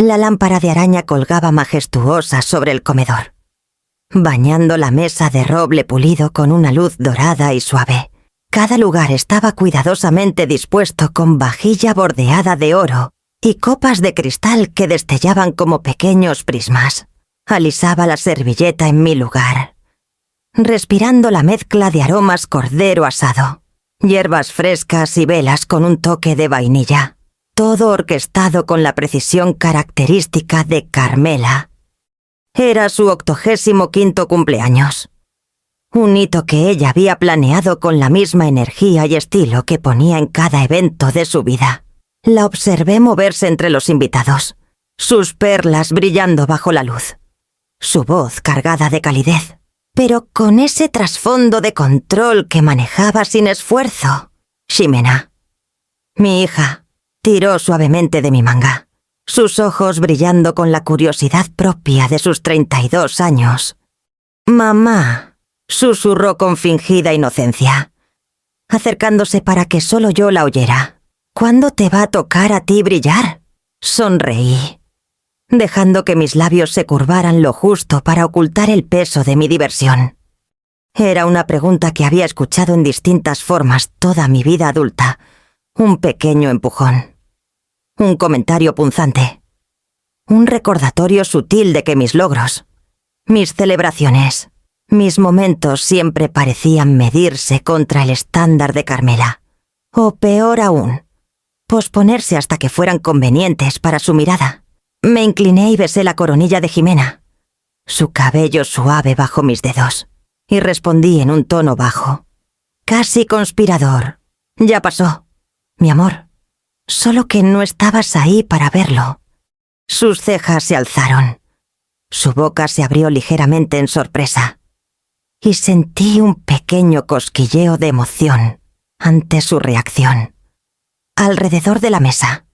La lámpara de araña colgaba majestuosa sobre el comedor, bañando la mesa de roble pulido con una luz dorada y suave. Cada lugar estaba cuidadosamente dispuesto con vajilla bordeada de oro y copas de cristal que destellaban como pequeños prismas. Alisaba la servilleta en mi lugar, respirando la mezcla de aromas cordero asado, hierbas frescas y velas con un toque de vainilla. Todo orquestado con la precisión característica de Carmela. Era su 85º cumpleaños. Un hito que ella había planeado con la misma energía y estilo que ponía en cada evento de su vida. La observé moverse entre los invitados, sus perlas brillando bajo la luz, su voz cargada de calidez, pero con ese trasfondo de control que manejaba sin esfuerzo. Ximena, mi hija, tiró suavemente de mi manga, sus ojos brillando con la curiosidad propia de sus 32 años. «Mamá», susurró con fingida inocencia, acercándose para que solo yo la oyera. «¿Cuándo te va a tocar a ti brillar?». Sonreí, dejando que mis labios se curvaran lo justo para ocultar el peso de mi diversión. Era una pregunta que había escuchado en distintas formas toda mi vida adulta. Un pequeño empujón, un comentario punzante, un recordatorio sutil de que mis logros, mis celebraciones, mis momentos siempre parecían medirse contra el estándar de Carmela. O peor aún, posponerse hasta que fueran convenientes para su mirada. Me incliné y besé la coronilla de Ximena, su cabello suave bajo mis dedos, y respondí en un tono bajo, casi conspirador. «Ya pasó, mi amor, solo que no estabas ahí para verlo». Sus cejas se alzaron, su boca se abrió ligeramente en sorpresa, y sentí un pequeño cosquilleo de emoción ante su reacción. Alrededor de la mesa,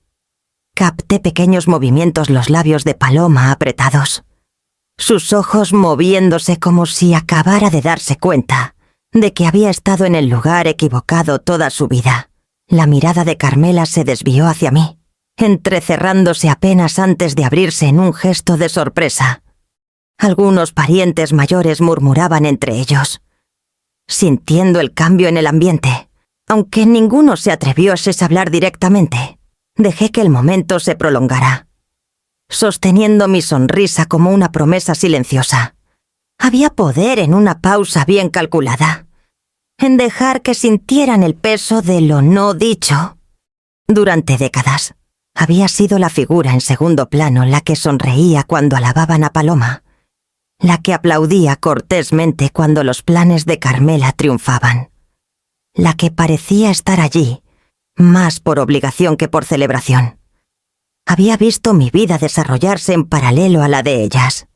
capté pequeños movimientos los labios de Paloma apretados, sus ojos moviéndose como si acabara de darse cuenta de que había estado en el lugar equivocado toda su vida. La mirada de Carmela se desvió hacia mí, entrecerrándose apenas antes de abrirse en un gesto de sorpresa. Algunos parientes mayores murmuraban entre ellos, sintiendo el cambio en el ambiente. Aunque ninguno se atrevió a hablar directamente, dejé que el momento se prolongara, sosteniendo mi sonrisa como una promesa silenciosa. Había poder en una pausa bien calculada, en dejar que sintieran el peso de lo no dicho. Durante décadas, había sido la figura en segundo plano la que sonreía cuando alababan a Paloma, la que aplaudía cortésmente cuando los planes de Carmela triunfaban, la que parecía estar allí, más por obligación que por celebración. Había visto mi vida desarrollarse en paralelo a la de ellas,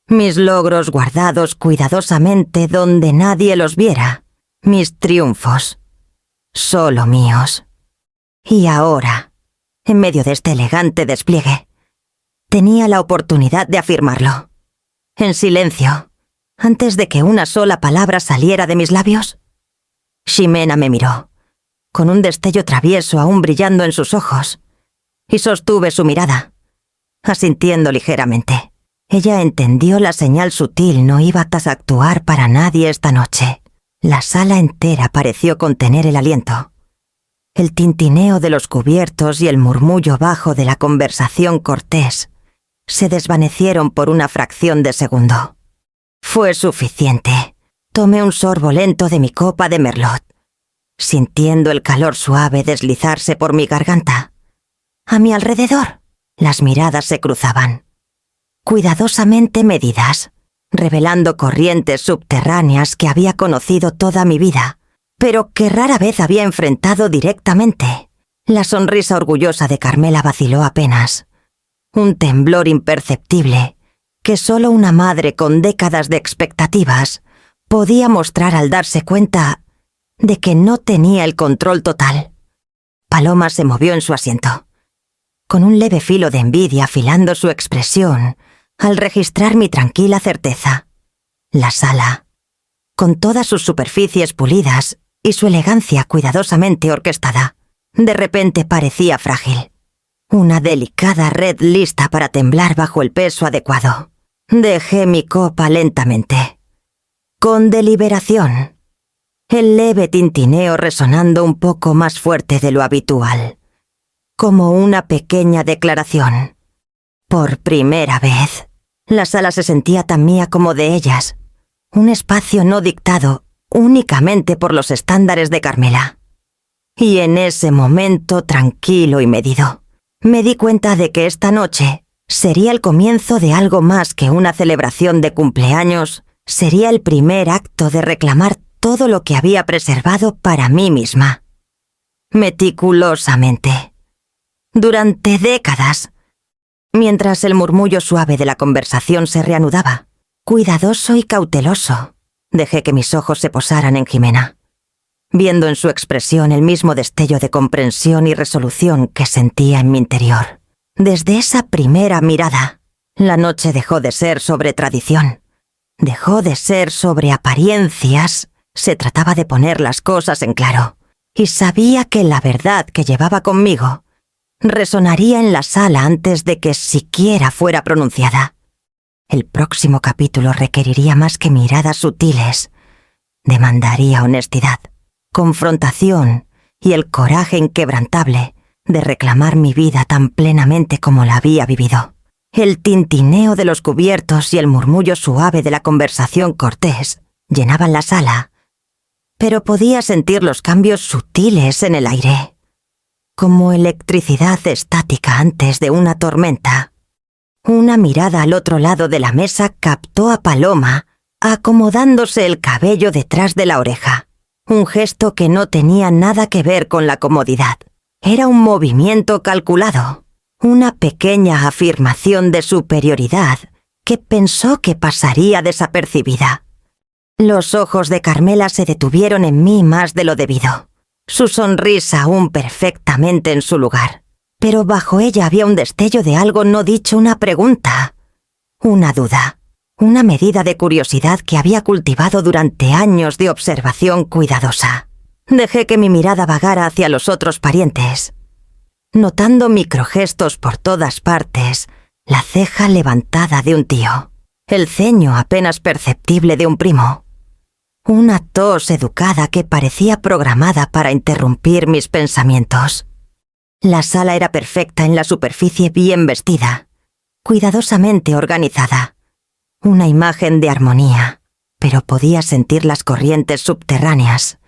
mis logros guardados cuidadosamente donde nadie los viera, mis triunfos, solo míos. Y ahora, en medio de este elegante despliegue, tenía la oportunidad de afirmarlo. En silencio, antes de que una sola palabra saliera de mis labios. Ximena me miró, con un destello travieso aún brillando en sus ojos, y sostuve su mirada, asintiendo ligeramente. Ella entendió la señal sutil, no iba a actuar para nadie esta noche. La sala entera pareció contener el aliento. El tintineo de los cubiertos y el murmullo bajo de la conversación cortés se desvanecieron por una fracción de segundo. Fue suficiente. Tomé un sorbo lento de mi copa de merlot, sintiendo el calor suave deslizarse por mi garganta. A mi alrededor, las miradas se cruzaban, cuidadosamente medidas, revelando corrientes subterráneas que había conocido toda mi vida, pero que rara vez había enfrentado directamente. La sonrisa orgullosa de Carmela vaciló apenas. Un temblor imperceptible que solo una madre con décadas de expectativas podía mostrar al darse cuenta de que no tenía el control total. Paloma se movió en su asiento, con un leve filo de envidia afilando su expresión al registrar mi tranquila certeza. La sala, con todas sus superficies pulidas y su elegancia cuidadosamente orquestada, de repente parecía frágil. una delicada red lista para temblar bajo el peso adecuado. Dejé mi copa lentamente, con deliberación, el leve tintineo resonando un poco más fuerte de lo habitual, como una pequeña declaración. Por primera vez, la sala se sentía tan mía como de ellas, un espacio no dictado únicamente por los estándares de Carmela. Y en ese momento tranquilo y medido, me di cuenta de que esta noche sería el comienzo de algo más que una celebración de cumpleaños, sería el primer acto de reclamar todo lo que había preservado para mí misma. Meticulosamente. Durante décadas. Mientras el murmullo suave de la conversación se reanudaba, cuidadoso y cauteloso, dejé que mis ojos se posaran en Jimena, viendo en su expresión el mismo destello de comprensión y resolución que sentía en mi interior. Desde esa primera mirada, la noche dejó de ser sobre tradición, dejó de ser sobre apariencias, se trataba de poner las cosas en claro, y sabía que la verdad que llevaba conmigo resonaría en la sala antes de que siquiera fuera pronunciada. El próximo capítulo requeriría más que miradas sutiles, demandaría honestidad, confrontación y el coraje inquebrantable de reclamar mi vida tan plenamente como la había vivido. El tintineo de los cubiertos y el murmullo suave de la conversación cortés llenaban la sala, pero podía sentir los cambios sutiles en el aire, como electricidad estática antes de una tormenta. Una mirada al otro lado de la mesa captó a Paloma acomodándose el cabello detrás de la oreja, un gesto que no tenía nada que ver con la comodidad. Era un movimiento calculado, una pequeña afirmación de superioridad que pensó que pasaría desapercibida. Los ojos de Carmela se detuvieron en mí más de lo debido, su sonrisa aún perfectamente en su lugar, pero bajo ella había un destello de algo no dicho, una pregunta, una duda, una medida de curiosidad que había cultivado durante años de observación cuidadosa. Dejé que mi mirada vagara hacia los otros parientes, notando microgestos por todas partes, la ceja levantada de un tío, el ceño apenas perceptible de un primo, una tos educada que parecía programada para interrumpir mis pensamientos. La sala era perfecta en la superficie, bien vestida, cuidadosamente organizada, una imagen de armonía, pero podía sentir las corrientes subterráneas,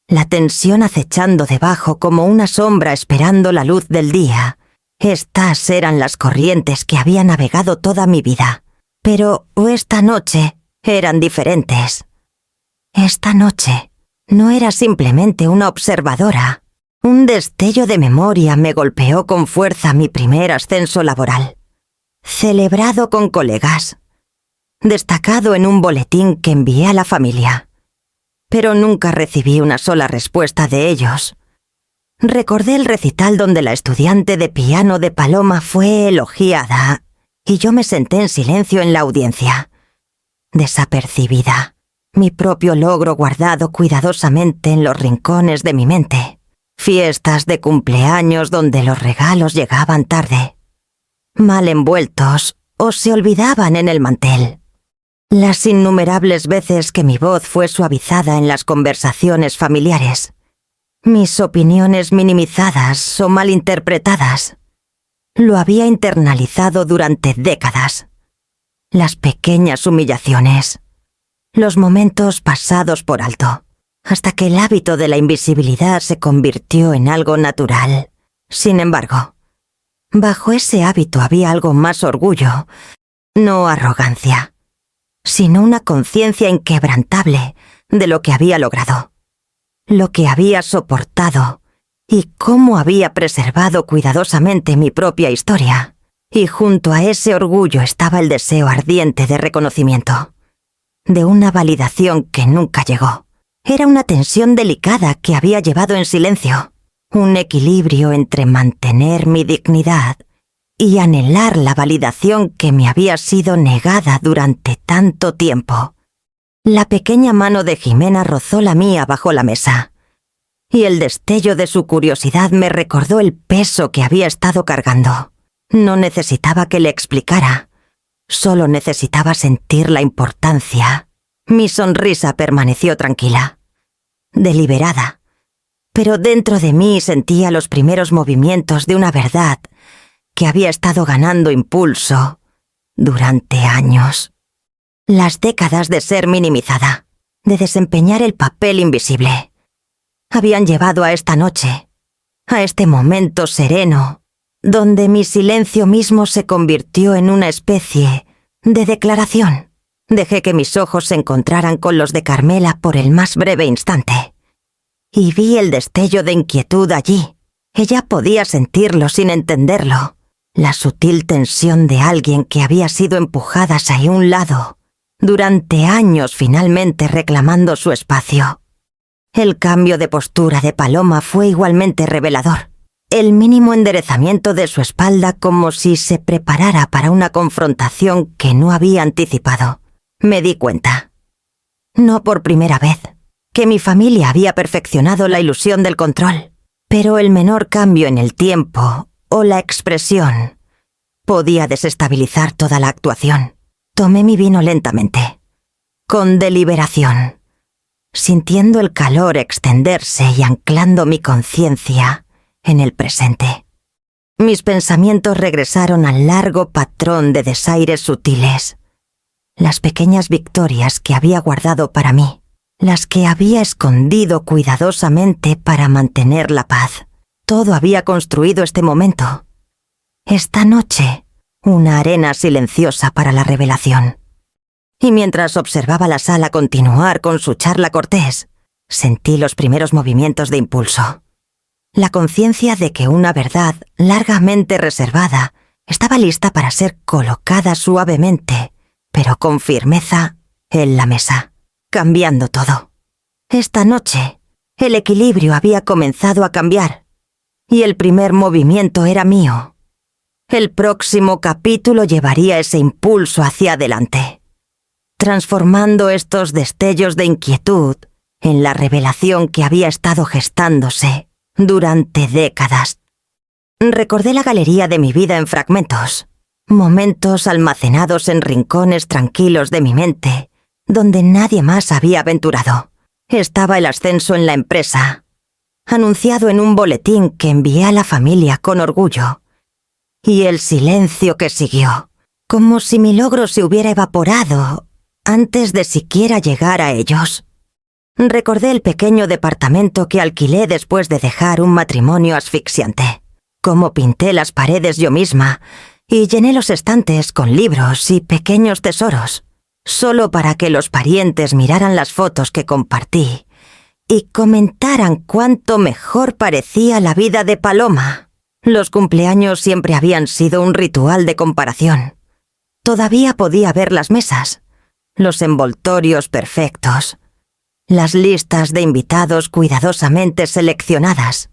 la tensión acechando debajo como una sombra esperando la luz del día. Estas eran las corrientes que había navegado toda mi vida, pero esta noche eran diferentes. Esta noche no era simplemente una observadora. Un destello de memoria me golpeó con fuerza mi primer ascenso laboral, celebrado con colegas, destacado en un boletín que envié a la familia, pero nunca recibí una sola respuesta de ellos. Recordé el recital donde la estudiante de piano de Paloma fue elogiada y yo me senté en silencio en la audiencia, desapercibida, mi propio logro guardado cuidadosamente en los rincones de mi mente. Fiestas de cumpleaños donde los regalos llegaban tarde, mal envueltos o se olvidaban en el mantel. Las innumerables veces que mi voz fue suavizada en las conversaciones familiares, mis opiniones minimizadas o malinterpretadas. Lo había internalizado durante décadas. Las pequeñas humillaciones, los momentos pasados por alto, hasta que el hábito de la invisibilidad se convirtió en algo natural. Sin embargo, bajo ese hábito había algo más: orgullo, no arrogancia, sino una conciencia inquebrantable de lo que había logrado, lo que había soportado y cómo había preservado cuidadosamente mi propia historia. Y junto a ese orgullo estaba el deseo ardiente de reconocimiento, de una validación que nunca llegó. Era una tensión delicada que había llevado en silencio, un equilibrio entre mantener mi dignidad y anhelar la validación que me había sido negada durante tanto tiempo. La pequeña mano de Jimena rozó la mía bajo la mesa. y el destello de su curiosidad me recordó el peso que había estado cargando. No necesitaba que le explicara, solo necesitaba sentir la importancia. Mi sonrisa permaneció tranquila, deliberada, pero dentro de mí sentía los primeros movimientos de una verdad que había estado ganando impulso durante años. Las décadas de ser minimizada, de desempeñar el papel invisible, habían llevado a esta noche, a este momento sereno, donde mi silencio mismo se convirtió en una especie de declaración. Dejé que mis ojos se encontraran con los de Carmela por el más breve instante, y vi el destello de inquietud allí. Ella podía sentirlo sin entenderlo, la sutil tensión de alguien que había sido empujada hacia un lado, durante años finalmente reclamando su espacio. El cambio de postura de Paloma fue igualmente revelador. El mínimo enderezamiento de su espalda como si se preparara para una confrontación que no había anticipado. Me di cuenta, no por primera vez, que mi familia había perfeccionado la ilusión del control, pero el menor cambio en el tiempo o la expresión podía desestabilizar toda la actuación. Tomé mi vino lentamente, con deliberación, sintiendo el calor extenderse y anclando mi conciencia en el presente. Mis pensamientos regresaron al largo patrón de desaires sutiles, las pequeñas victorias que había guardado para mí, las que había escondido cuidadosamente para mantener la paz. Todo había construido este momento, esta noche, una arena silenciosa para la revelación. Y mientras observaba la sala continuar con su charla cortés, sentí los primeros movimientos de impulso. La conciencia de que una verdad largamente reservada estaba lista para ser colocada suavemente, pero con firmeza, en la mesa, cambiando todo. Esta noche, el equilibrio había comenzado a cambiar, y el primer movimiento era mío. El próximo capítulo llevaría ese impulso hacia adelante, transformando estos destellos de inquietud en la revelación que había estado gestándose durante décadas. Recordé la galería de mi vida en fragmentos, momentos almacenados en rincones tranquilos de mi mente, donde nadie más había aventurado. Estaba el ascenso en la empresa, anunciado en un boletín que envié a la familia con orgullo, y el silencio que siguió, como si mi logro se hubiera evaporado antes de siquiera llegar a ellos. Recordé el pequeño departamento que alquilé después de dejar un matrimonio asfixiante, cómo pinté las paredes yo misma y llené los estantes con libros y pequeños tesoros, solo para que los parientes miraran las fotos que compartí y comentaran cuánto mejor parecía la vida de Paloma. Los cumpleaños siempre habían sido un ritual de comparación. Todavía podía ver las mesas, los envoltorios perfectos, las listas de invitados cuidadosamente seleccionadas.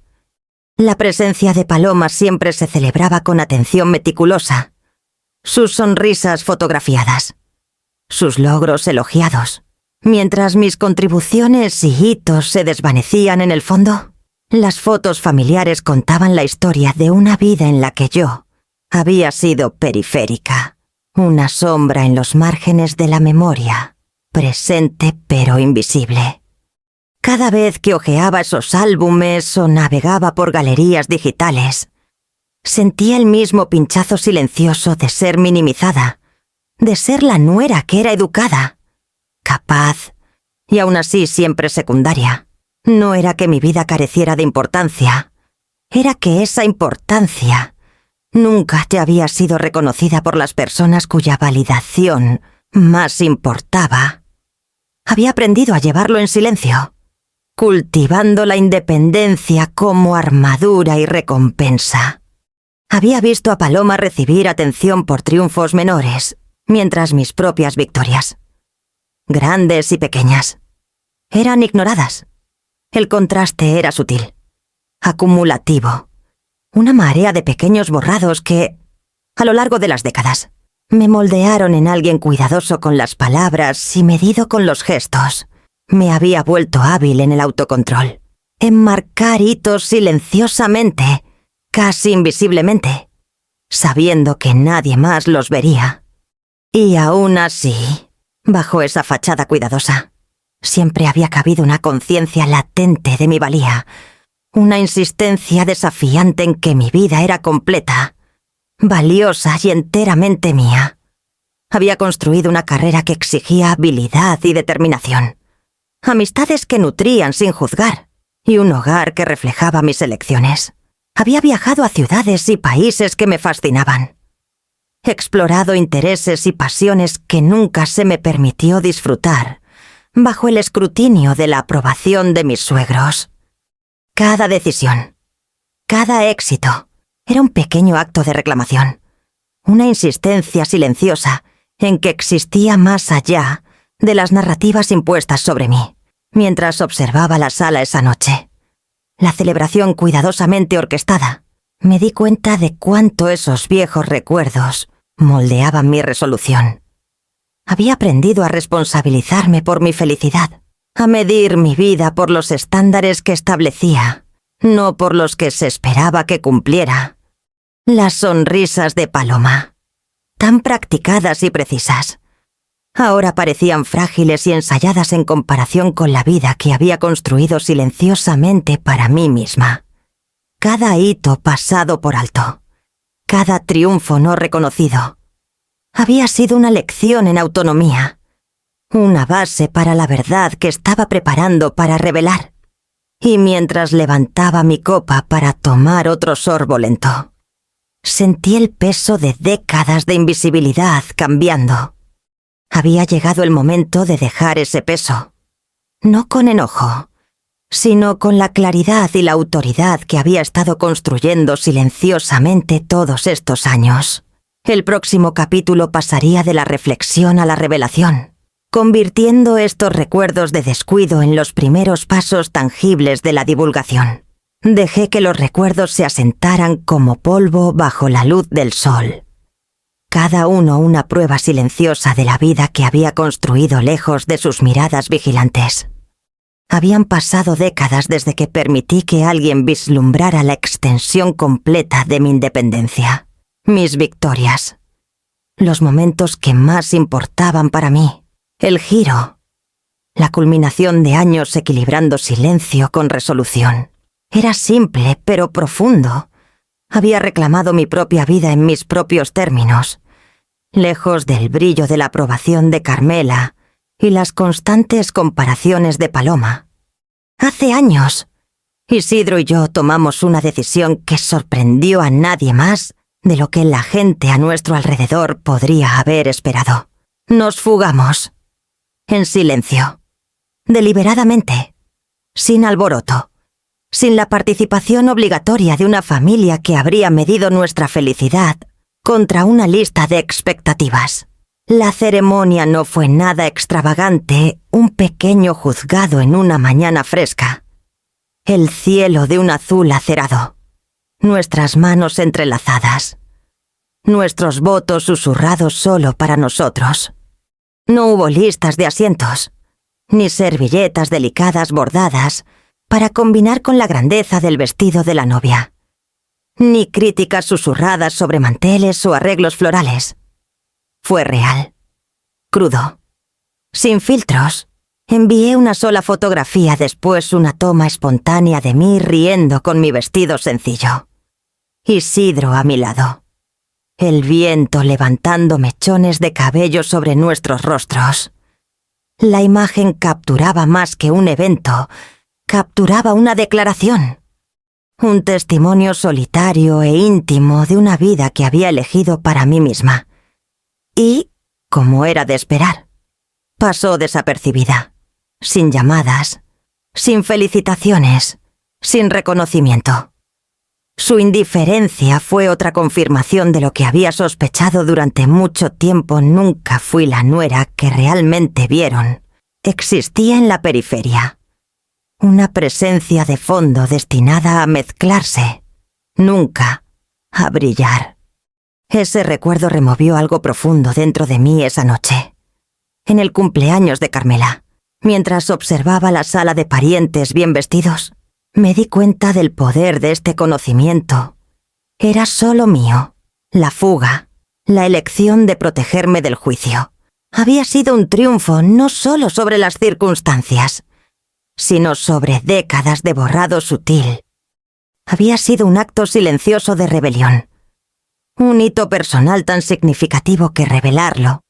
La presencia de Paloma siempre se celebraba con atención meticulosa, sus sonrisas fotografiadas, sus logros elogiados, mientras mis contribuciones y hitos se desvanecían en el fondo. Las fotos familiares contaban la historia de una vida en la que yo había sido periférica, una sombra en los márgenes de la memoria, presente pero invisible. Cada vez que hojeaba esos álbumes o navegaba por galerías digitales, sentía el mismo pinchazo silencioso de ser minimizada, de ser la nuera que era educada, capaz y aún así siempre secundaria. No era que mi vida careciera de importancia, era que esa importancia nunca te había sido reconocida por las personas cuya validación más importaba. Había aprendido a llevarlo en silencio, cultivando la independencia como armadura y recompensa. Había visto a Paloma recibir atención por triunfos menores, mientras mis propias victorias, grandes y pequeñas, eran ignoradas. El contraste era sutil, acumulativo, una marea de pequeños borrados que, a lo largo de las décadas, me moldearon en alguien cuidadoso con las palabras y medido con los gestos. Me había vuelto hábil en el autocontrol, enmarcar hitos silenciosamente, casi invisiblemente, sabiendo que nadie más los vería. Y aún así, bajo esa fachada cuidadosa, siempre había cabido una conciencia latente de mi valía, una insistencia desafiante en que mi vida era completa, valiosa y enteramente mía. Había construido una carrera que exigía habilidad y determinación, amistades que nutrían sin juzgar, y un hogar que reflejaba mis elecciones. Había viajado a ciudades y países que me fascinaban. Explorado intereses y pasiones que nunca se me permitió disfrutar, bajo el escrutinio de la aprobación de mis suegros. Cada decisión, cada éxito, era un pequeño acto de reclamación, una insistencia silenciosa en que existía más allá de las narrativas impuestas sobre mí, mientras observaba la sala esa noche. La celebración cuidadosamente orquestada, me di cuenta de cuánto esos viejos recuerdos moldeaban mi resolución. Había aprendido a responsabilizarme por mi felicidad, a medir mi vida por los estándares que establecía, no por los que se esperaba que cumpliera. Las sonrisas de Paloma, tan practicadas y precisas, ahora parecían frágiles y ensayadas en comparación con la vida que había construido silenciosamente para mí misma. Cada hito pasado por alto, cada triunfo no reconocido, había sido una lección en autonomía, una base para la verdad que estaba preparando para revelar. Y mientras levantaba mi copa para tomar otro sorbo lento, sentí el peso de décadas de invisibilidad cambiando. Había llegado el momento de dejar ese peso, no con enojo, sino con la claridad y la autoridad que había estado construyendo silenciosamente todos estos años. El próximo capítulo pasaría de la reflexión a la revelación, convirtiendo estos recuerdos de descuido en los primeros pasos tangibles de la divulgación. Dejé que los recuerdos se asentaran como polvo bajo la luz del sol. Cada uno una prueba silenciosa de la vida que había construido lejos de sus miradas vigilantes. Habían pasado décadas desde que permití que alguien vislumbrara la extensión completa de mi independencia, mis victorias, los momentos que más importaban para mí, el giro, la culminación de años equilibrando silencio con resolución. Era simple, pero profundo. Había reclamado mi propia vida en mis propios términos, lejos del brillo de la aprobación de Carmela y las constantes comparaciones de Paloma. Hace años, Isidro y yo tomamos una decisión que sorprendió a nadie más de lo que la gente a nuestro alrededor podría haber esperado. Nos fugamos, en silencio, deliberadamente, sin alboroto, sin la participación obligatoria de una familia que habría medido nuestra felicidad contra una lista de expectativas. La ceremonia no fue nada extravagante, un pequeño juzgado en una mañana fresca. El cielo de un azul acerado, nuestras manos entrelazadas, nuestros votos susurrados solo para nosotros. No hubo listas de asientos, ni servilletas delicadas bordadas para combinar con la grandeza del vestido de la novia, ni críticas susurradas sobre manteles o arreglos florales. Fue real, crudo, sin filtros. Envié una sola fotografía, después una toma espontánea de mí riendo con mi vestido sencillo. Isidro a mi lado. El viento levantando mechones de cabello sobre nuestros rostros. La imagen capturaba más que un evento, capturaba una declaración. Un testimonio solitario e íntimo de una vida que había elegido para mí misma. Y, como era de esperar, pasó desapercibida, sin llamadas, sin felicitaciones, sin reconocimiento. Su indiferencia fue otra confirmación de lo que había sospechado durante mucho tiempo. Nunca fui la nuera que realmente vieron. Existía en la periferia. Una presencia de fondo destinada a mezclarse, nunca a brillar. Ese recuerdo removió algo profundo dentro de mí esa noche. En el cumpleaños de Carmela, mientras observaba la sala de parientes bien vestidos, Me di cuenta del poder de este conocimiento. Era solo mío. La fuga, la elección de protegerme del juicio, había sido un triunfo no solo sobre las circunstancias, sino sobre décadas de borrado sutil. Había sido un acto silencioso de rebelión. Un hito personal tan significativo que revelarlo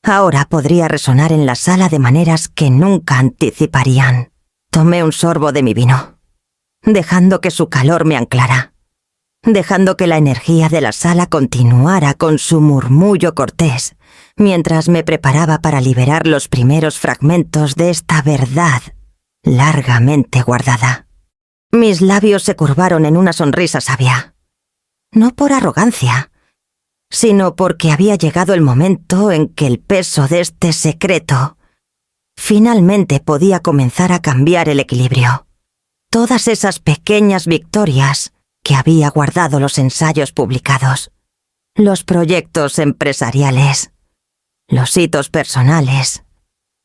ahora podría resonar en la sala de maneras que nunca anticiparían. Tomé un sorbo de mi vino, dejando que su calor me anclara, dejando que la energía de la sala continuara con su murmullo cortés, mientras me preparaba para liberar los primeros fragmentos de esta verdad largamente guardada. Mis labios se curvaron en una sonrisa sabia. No por arrogancia, sino porque había llegado el momento en que el peso de este secreto finalmente podía comenzar a cambiar el equilibrio. Todas esas pequeñas victorias que había guardado los ensayos publicados, los proyectos empresariales, los hitos personales,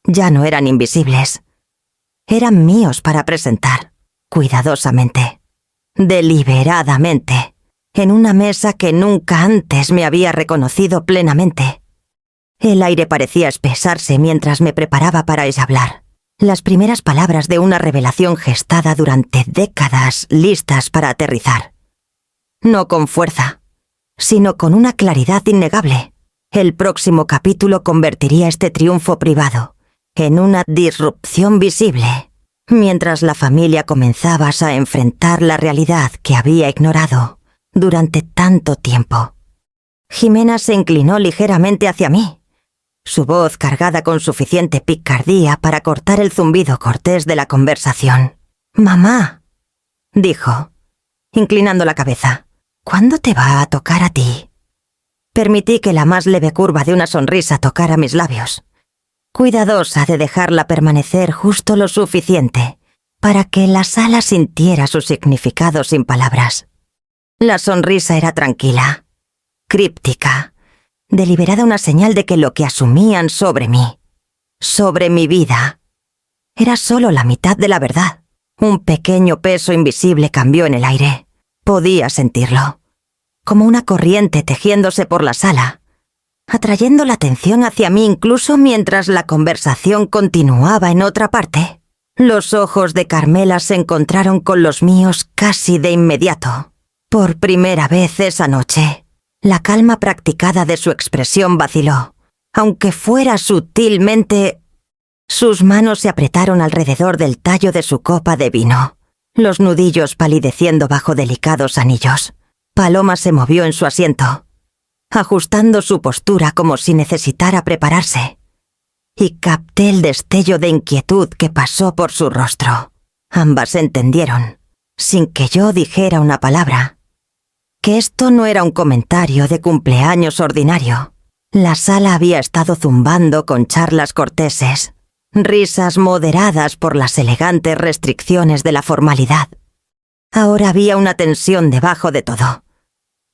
ya no eran invisibles. Eran míos para presentar, cuidadosamente, deliberadamente, en una mesa que nunca antes me había reconocido plenamente. El aire parecía espesarse mientras me preparaba para hablar. Las primeras palabras de una revelación gestada durante décadas, listas para aterrizar. No con fuerza, sino con una claridad innegable. El próximo capítulo convertiría este triunfo privado en una disrupción visible, mientras la familia comenzaba a enfrentar la realidad que había ignorado durante tanto tiempo. Jimena se inclinó ligeramente hacia mí, su voz cargada con suficiente picardía para cortar el zumbido cortés de la conversación. «Mamá», dijo, inclinando la cabeza, «¿cuándo te va a tocar a ti?» Permití que la más leve curva de una sonrisa tocara mis labios, cuidadosa de dejarla permanecer justo lo suficiente para que la sala sintiera su significado sin palabras. La sonrisa era tranquila, críptica, deliberada, una señal de que lo que asumían sobre mí, sobre mi vida, era solo la mitad de la verdad. Un pequeño peso invisible cambió en el aire. Podía sentirlo, como una corriente tejiéndose por la sala, atrayendo la atención hacia mí incluso mientras la conversación continuaba en otra parte. Los ojos de Carmela se encontraron con los míos casi de inmediato. Por primera vez esa noche, la calma practicada de su expresión vaciló, aunque fuera sutilmente. Sus manos se apretaron alrededor del tallo de su copa de vino, los nudillos palideciendo bajo delicados anillos. Paloma se movió en su asiento, ajustando su postura como si necesitara prepararse, y capté el destello de inquietud que pasó por su rostro. Ambas entendieron, sin que yo dijera una palabra, que esto no era un comentario de cumpleaños ordinario. La sala había estado zumbando con charlas corteses, risas moderadas por las elegantes restricciones de la formalidad. Ahora había una tensión debajo de todo,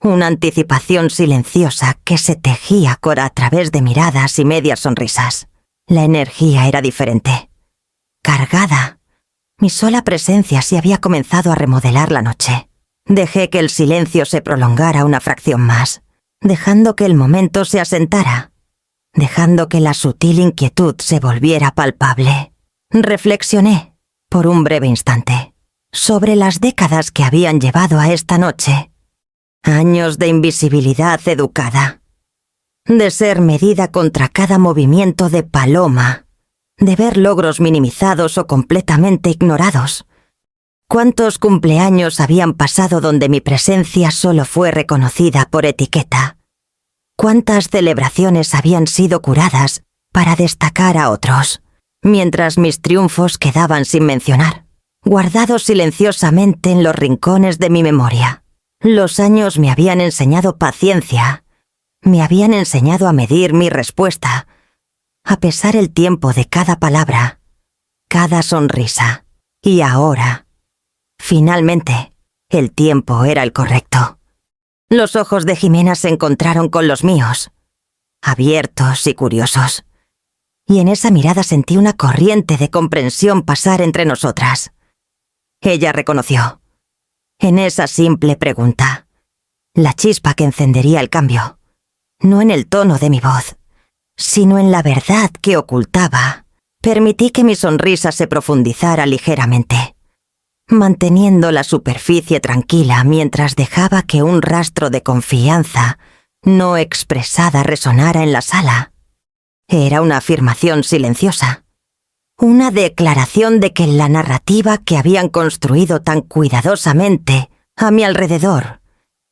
una anticipación silenciosa que se tejía a través de miradas y medias sonrisas. La energía era diferente, cargada. Mi sola presencia sí había comenzado a remodelar la noche. Dejé que el silencio se prolongara una fracción más, dejando que el momento se asentara, dejando que la sutil inquietud se volviera palpable. Reflexioné, por un breve instante, sobre las décadas que habían llevado a esta noche. Años de invisibilidad educada, de ser medida contra cada movimiento de Paloma, de ver logros minimizados o completamente ignorados. ¿Cuántos cumpleaños habían pasado donde mi presencia solo fue reconocida por etiqueta? ¿Cuántas celebraciones habían sido curadas para destacar a otros, mientras mis triunfos quedaban sin mencionar, guardados silenciosamente en los rincones de mi memoria? Los años me habían enseñado paciencia, me habían enseñado a medir mi respuesta, a pesar el tiempo de cada palabra, cada sonrisa. Y ahora, finalmente, el tiempo era el correcto. Los ojos de Jimena se encontraron con los míos, abiertos y curiosos, y en esa mirada sentí una corriente de comprensión pasar entre nosotras. ella reconoció. En esa simple pregunta, la chispa que encendería el cambio, no en el tono de mi voz, sino en la verdad que ocultaba, permití que mi sonrisa se profundizara ligeramente, manteniendo la superficie tranquila mientras dejaba que un rastro de confianza no expresada resonara en la sala. Era una afirmación silenciosa, una declaración de que la narrativa que habían construido tan cuidadosamente a mi alrededor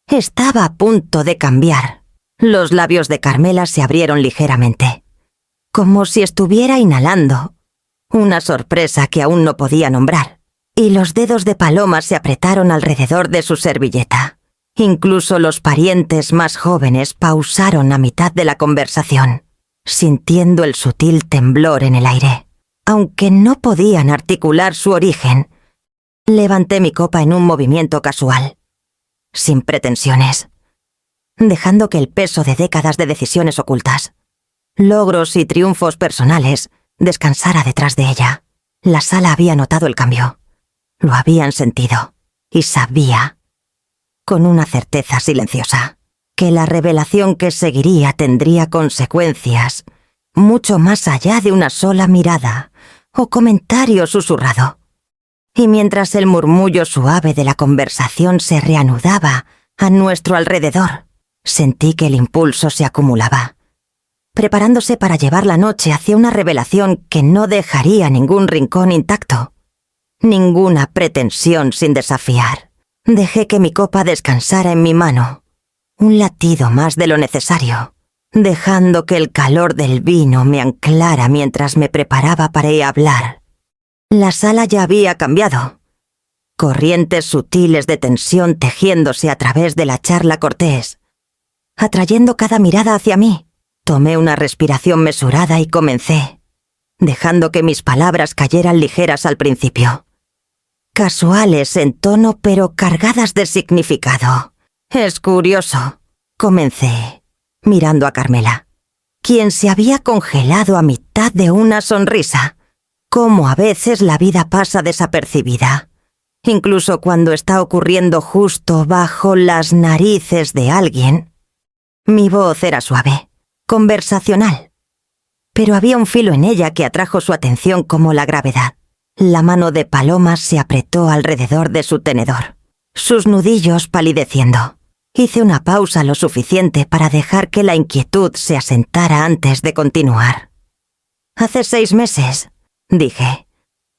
estaba a punto de cambiar. Los labios de Carmela se abrieron ligeramente, como si estuviera inhalando una sorpresa que aún no podía nombrar, y los dedos de Paloma se apretaron alrededor de su servilleta. Incluso los parientes más jóvenes pausaron a mitad de la conversación, sintiendo el sutil temblor en el aire. Aunque no podían articular su origen, levanté mi copa en un movimiento casual, sin pretensiones, dejando que el peso de décadas de decisiones ocultas, logros y triunfos personales descansara detrás de ella. La sala había notado el cambio, lo habían sentido, y sabía, con una certeza silenciosa, que la revelación que seguiría tendría consecuencias mucho más allá de una sola mirada o comentario susurrado. Y mientras el murmullo suave de la conversación se reanudaba a nuestro alrededor, sentí que el impulso se acumulaba, preparándose para llevar la noche hacia una revelación que no dejaría ningún rincón intacto, ninguna pretensión sin desafiar. Dejé que mi copa descansara en mi mano, un latido más de lo necesario, dejando que el calor del vino me anclara mientras me preparaba para hablar. La sala ya había cambiado. Corrientes sutiles de tensión tejiéndose a través de la charla cortés, atrayendo cada mirada hacia mí. Tomé una respiración mesurada y comencé, dejando que mis palabras cayeran ligeras al principio, casuales en tono pero cargadas de significado. Es curioso, comencé, mirando a Carmela, quien se había congelado a mitad de una sonrisa. Cómo a veces la vida pasa desapercibida, incluso cuando está ocurriendo justo bajo las narices de alguien. Mi voz era suave, conversacional, pero había un filo en ella que atrajo su atención como la gravedad. La mano de Paloma se apretó alrededor de su tenedor, sus nudillos palideciendo. Hice una pausa lo suficiente para dejar que la inquietud se asentara antes de continuar. Hace 6 meses, dije,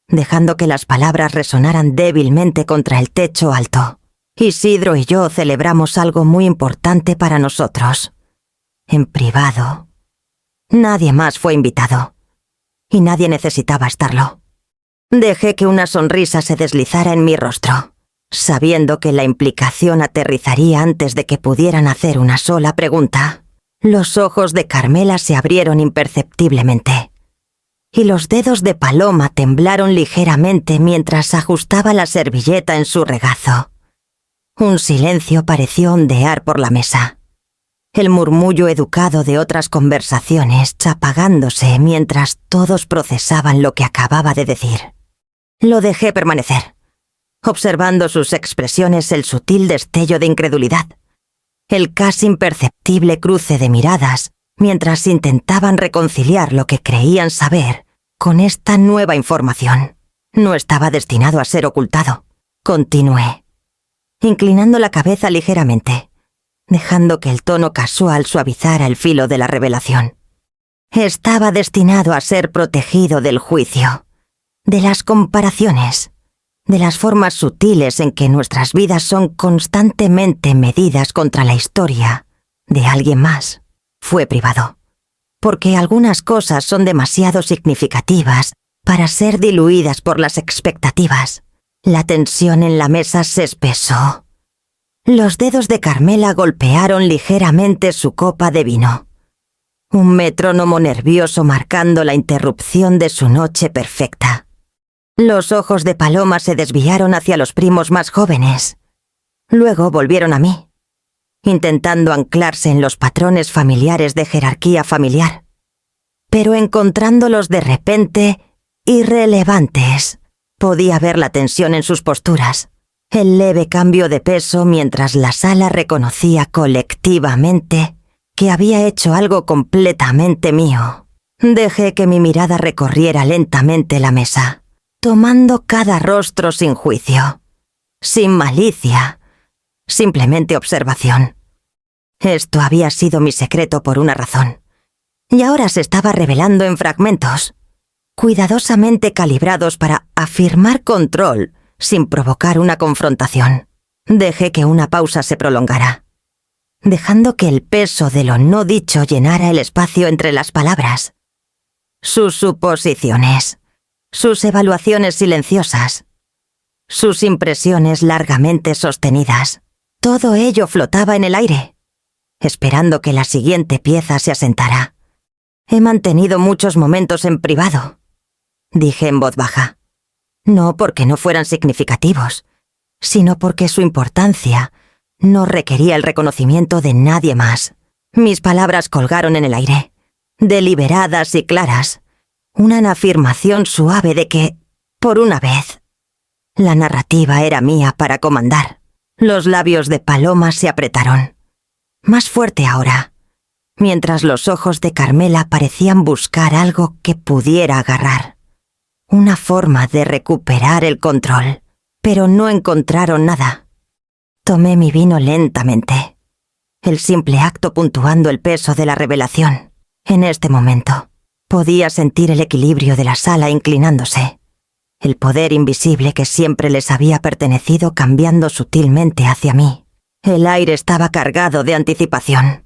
dejando que las palabras resonaran débilmente contra el techo alto. Isidro y yo celebramos algo muy importante para nosotros. En privado. Nadie más fue invitado, y nadie necesitaba estarlo. Dejé que una sonrisa se deslizara en mi rostro, sabiendo que la implicación aterrizaría antes de que pudieran hacer una sola pregunta. Los ojos de Carmela se abrieron imperceptiblemente, y los dedos de Paloma temblaron ligeramente mientras ajustaba la servilleta en su regazo. Un silencio pareció ondear por la mesa, el murmullo educado de otras conversaciones apagándose mientras todos procesaban lo que acababa de decir. Lo dejé permanecer, observando sus expresiones, el sutil destello de incredulidad, el casi imperceptible cruce de miradas mientras intentaban reconciliar lo que creían saber con esta nueva información. No estaba destinado a ser ocultado. Continué, inclinando la cabeza ligeramente, dejando que el tono casual suavizara el filo de la revelación. Estaba destinado a ser protegido del juicio, de las comparaciones, de las formas sutiles en que nuestras vidas son constantemente medidas contra la historia de alguien más. Fue privado, porque algunas cosas son demasiado significativas para ser diluidas por las expectativas. La tensión en la mesa se espesó. Los dedos de Carmela golpearon ligeramente su copa de vino, un metrónomo nervioso marcando la interrupción de su noche perfecta. Los ojos de Paloma se desviaron hacia los primos más jóvenes. Luego volvieron a mí, intentando anclarse en los patrones familiares de jerarquía familiar, pero encontrándolos de repente irrelevantes, Podía ver la tensión en sus posturas, el leve cambio de peso mientras la sala reconocía colectivamente que había hecho algo completamente mío. Dejé que mi mirada recorriera lentamente la mesa, tomando cada rostro sin juicio, sin malicia, simplemente observación. Esto había sido mi secreto por una razón, y ahora se estaba revelando en fragmentos, cuidadosamente calibrados para afirmar control sin provocar una confrontación. Dejé que una pausa se prolongara, dejando que el peso de lo no dicho llenara el espacio entre las palabras. Sus suposiciones, sus evaluaciones silenciosas, sus impresiones largamente sostenidas, todo ello flotaba en el aire, esperando que la siguiente pieza se asentara. He mantenido muchos momentos en privado, dije en voz baja. No porque no fueran significativos, sino porque su importancia no requería el reconocimiento de nadie más. Mis palabras colgaron en el aire, deliberadas y claras, una afirmación suave de que, por una vez, la narrativa era mía para comandar. Los labios de Paloma se apretaron, más fuerte ahora, mientras los ojos de Carmela parecían buscar algo que pudiera agarrar. Una forma de recuperar el control, pero no encontraron nada. Tomé mi vino lentamente, el simple acto puntuando el peso de la revelación. En este momento, podía sentir el equilibrio de la sala inclinándose, el poder invisible que siempre les había pertenecido cambiando sutilmente hacia mí. El aire estaba cargado de anticipación,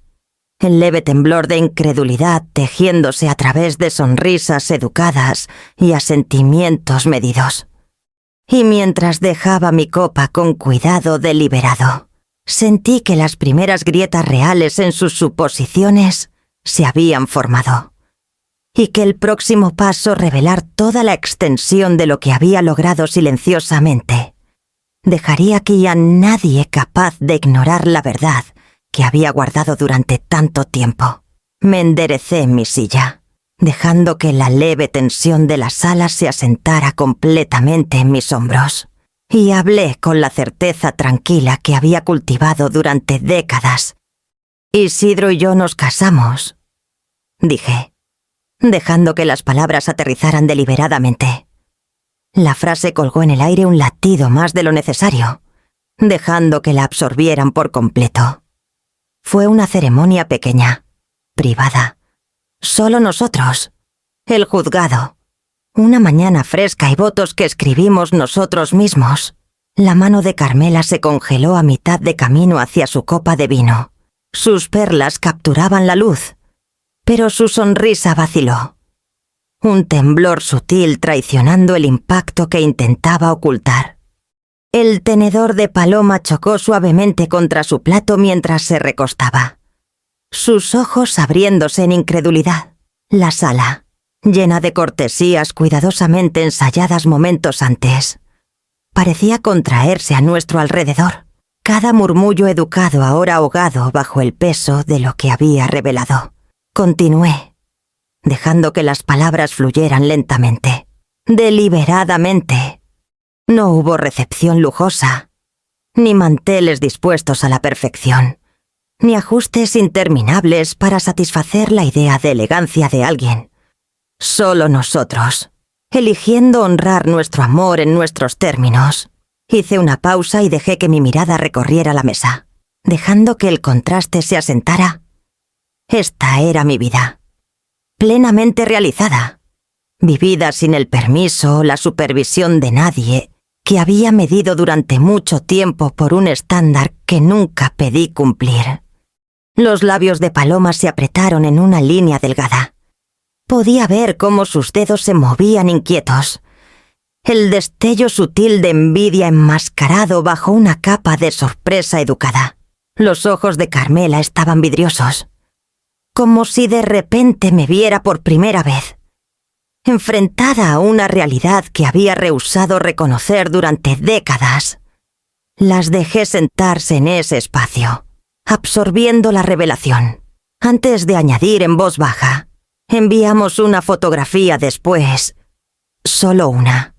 el leve temblor de incredulidad tejiéndose a través de sonrisas educadas y asentimientos medidos. Y mientras dejaba mi copa con cuidado deliberado, sentí que las primeras grietas reales en sus suposiciones se habían formado, y que el próximo paso revelar toda la extensión de lo que había logrado silenciosamente dejaría aquí a nadie capaz de ignorar la verdad que había guardado durante tanto tiempo. Me enderecé en mi silla, dejando que la leve tensión de la sala se asentara completamente en mis hombros, y hablé con la certeza tranquila que había cultivado durante décadas. Isidro y yo nos casamos, dije, dejando que las palabras aterrizaran deliberadamente. La frase colgó en el aire un latido más de lo necesario, dejando que la absorbieran por completo. Fue una ceremonia pequeña, privada. Solo nosotros, el juzgado, una mañana fresca y votos que escribimos nosotros mismos. La mano de Carmela se congeló a mitad de camino hacia su copa de vino. Sus perlas capturaban la luz, pero su sonrisa vaciló. Un temblor sutil traicionando el impacto que intentaba ocultar. El tenedor de Paloma chocó suavemente contra su plato mientras se recostaba, sus ojos abriéndose en incredulidad. La sala, llena de cortesías cuidadosamente ensayadas momentos antes, parecía contraerse a nuestro alrededor, cada murmullo educado ahora ahogado bajo el peso de lo que había revelado. Continué, dejando que las palabras fluyeran lentamente, deliberadamente. No hubo recepción lujosa, ni manteles dispuestos a la perfección, ni ajustes interminables para satisfacer la idea de elegancia de alguien. Solo nosotros, eligiendo honrar nuestro amor en nuestros términos. Hice una pausa y dejé que mi mirada recorriera la mesa, dejando que el contraste se asentara. Esta era mi vida, plenamente realizada, vivida sin el permiso o la supervisión de nadie, que había medido durante mucho tiempo por un estándar que nunca pedí cumplir. Los labios de Paloma se apretaron en una línea delgada. Podía ver cómo sus dedos se movían inquietos, el destello sutil de envidia enmascarado bajo una capa de sorpresa educada. Los ojos de Carmela estaban vidriosos, como si de repente me viera por primera vez, enfrentada a una realidad que había rehusado reconocer durante décadas. Las dejé sentarse en ese espacio, absorbiendo la revelación. Antes de añadir en voz baja, enviamos una fotografía después, solo una.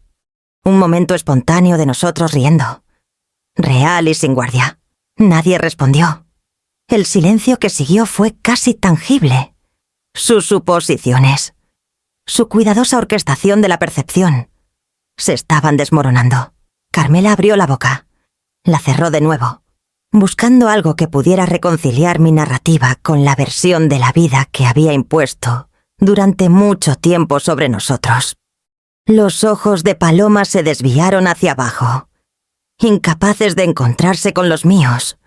Un momento espontáneo de nosotros riendo. Real y sin guardia. Nadie respondió. El silencio que siguió fue casi tangible. Sus suposiciones, su cuidadosa orquestación de la percepción, se estaban desmoronando. Carmela abrió la boca. La cerró de nuevo, buscando algo que pudiera reconciliar mi narrativa con la versión de la vida que había impuesto durante mucho tiempo sobre nosotros. Los ojos de Paloma se desviaron hacia abajo, incapaces de encontrarse con los míos,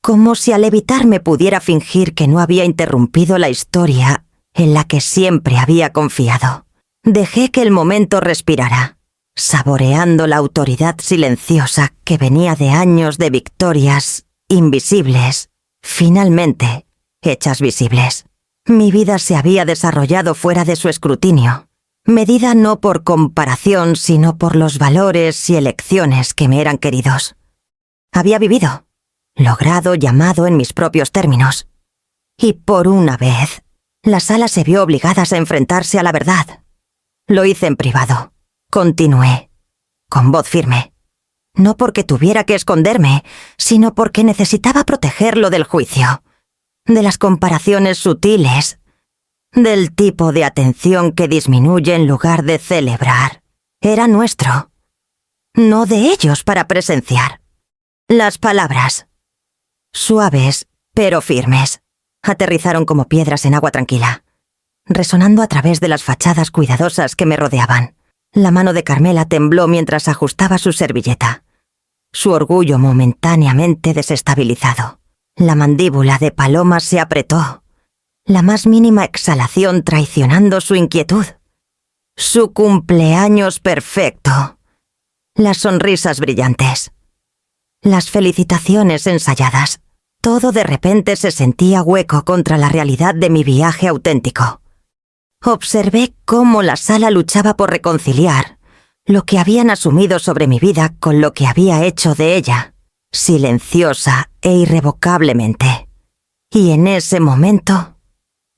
como si al evitarme pudiera fingir que no había interrumpido la historia en la que siempre había confiado. Dejé que el momento respirara, saboreando la autoridad silenciosa que venía de años de victorias invisibles, finalmente hechas visibles. Mi vida se había desarrollado fuera de su escrutinio, medida no por comparación, sino por los valores y elecciones que me eran queridos. Había vivido, logrado, llamado en mis propios términos. Y por una vez, la sala se vio obligada a enfrentarse a la verdad. Lo hice en privado. Continué, con voz firme. No porque tuviera que esconderme, sino porque necesitaba protegerlo del juicio, de las comparaciones sutiles, del tipo de atención que disminuye en lugar de celebrar. Era nuestro, no de ellos para presenciar. Las palabras, suaves pero firmes, aterrizaron como piedras en agua tranquila, resonando a través de las fachadas cuidadosas que me rodeaban. La mano de Carmela tembló mientras ajustaba su servilleta, su orgullo momentáneamente desestabilizado. La mandíbula de Paloma se apretó, la más mínima exhalación traicionando su inquietud. Su cumpleaños perfecto. Las sonrisas brillantes. Las felicitaciones ensayadas. Todo de repente se sentía hueco contra la realidad de mi viaje auténtico. Observé cómo la sala luchaba por reconciliar lo que habían asumido sobre mi vida con lo que había hecho de ella, silenciosa e irrevocablemente. Y en ese momento,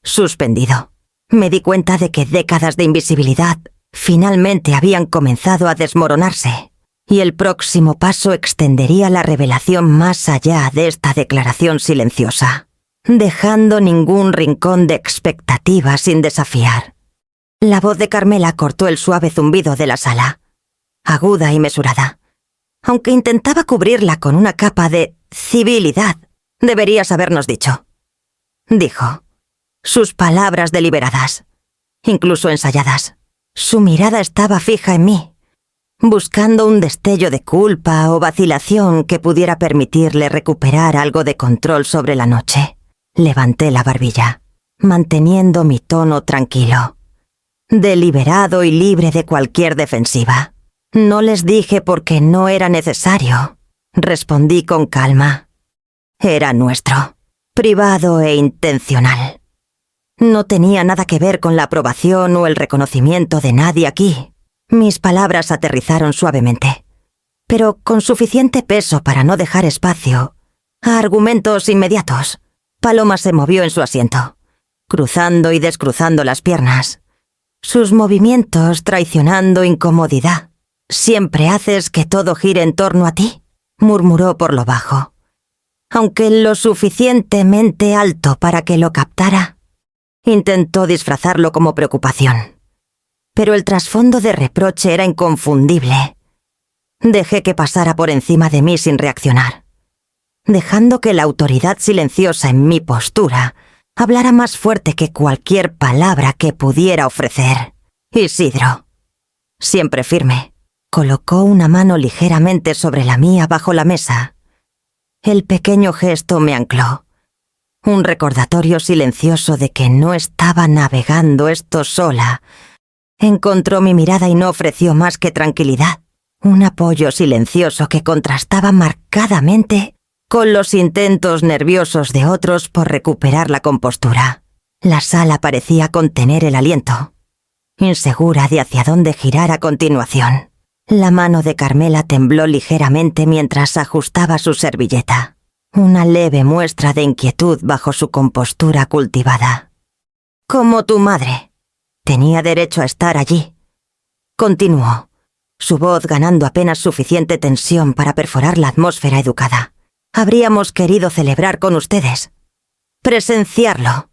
suspendido, me di cuenta de que décadas de invisibilidad finalmente habían comenzado a desmoronarse, y el próximo paso extendería la revelación más allá de esta declaración silenciosa, dejando ningún rincón de expectativa sin desafiar. La voz de Carmela cortó el suave zumbido de la sala, aguda y mesurada. Aunque intentaba cubrirla con una capa de civilidad, deberías habernos dicho, dijo. Sus palabras deliberadas, incluso ensayadas. Su mirada estaba fija en mí, buscando un destello de culpa o vacilación que pudiera permitirle recuperar algo de control sobre la noche. Levanté la barbilla, manteniendo mi tono tranquilo, deliberado y libre de cualquier defensiva. No les dije porque no era necesario. Respondí con calma. Era nuestro, privado e intencional. No tenía nada que ver con la aprobación o el reconocimiento de nadie aquí. Mis palabras aterrizaron suavemente, pero con suficiente peso para no dejar espacio a argumentos inmediatos. Paloma se movió en su asiento, cruzando y descruzando las piernas, sus movimientos traicionando incomodidad. «Siempre haces que todo gire en torno a ti», murmuró por lo bajo, aunque lo suficientemente alto para que lo captara. Intentó disfrazarlo como preocupación, pero el trasfondo de reproche era inconfundible. Dejé que pasara por encima de mí sin reaccionar, dejando que la autoridad silenciosa en mi postura hablara más fuerte que cualquier palabra que pudiera ofrecer. Isidro, siempre firme, colocó una mano ligeramente sobre la mía bajo la mesa. El pequeño gesto me ancló, un recordatorio silencioso de que no estaba navegando esto sola. Encontró mi mirada y no ofreció más que tranquilidad, un apoyo silencioso que contrastaba marcadamente con los intentos nerviosos de otros por recuperar la compostura. La sala parecía contener el aliento, insegura de hacia dónde girar a continuación. La mano de Carmela tembló ligeramente mientras ajustaba su servilleta, una leve muestra de inquietud bajo su compostura cultivada. «Como tu madre. Tenía derecho a estar allí», continuó, su voz ganando apenas suficiente tensión para perforar la atmósfera educada. Habríamos querido celebrar con ustedes. Presenciarlo.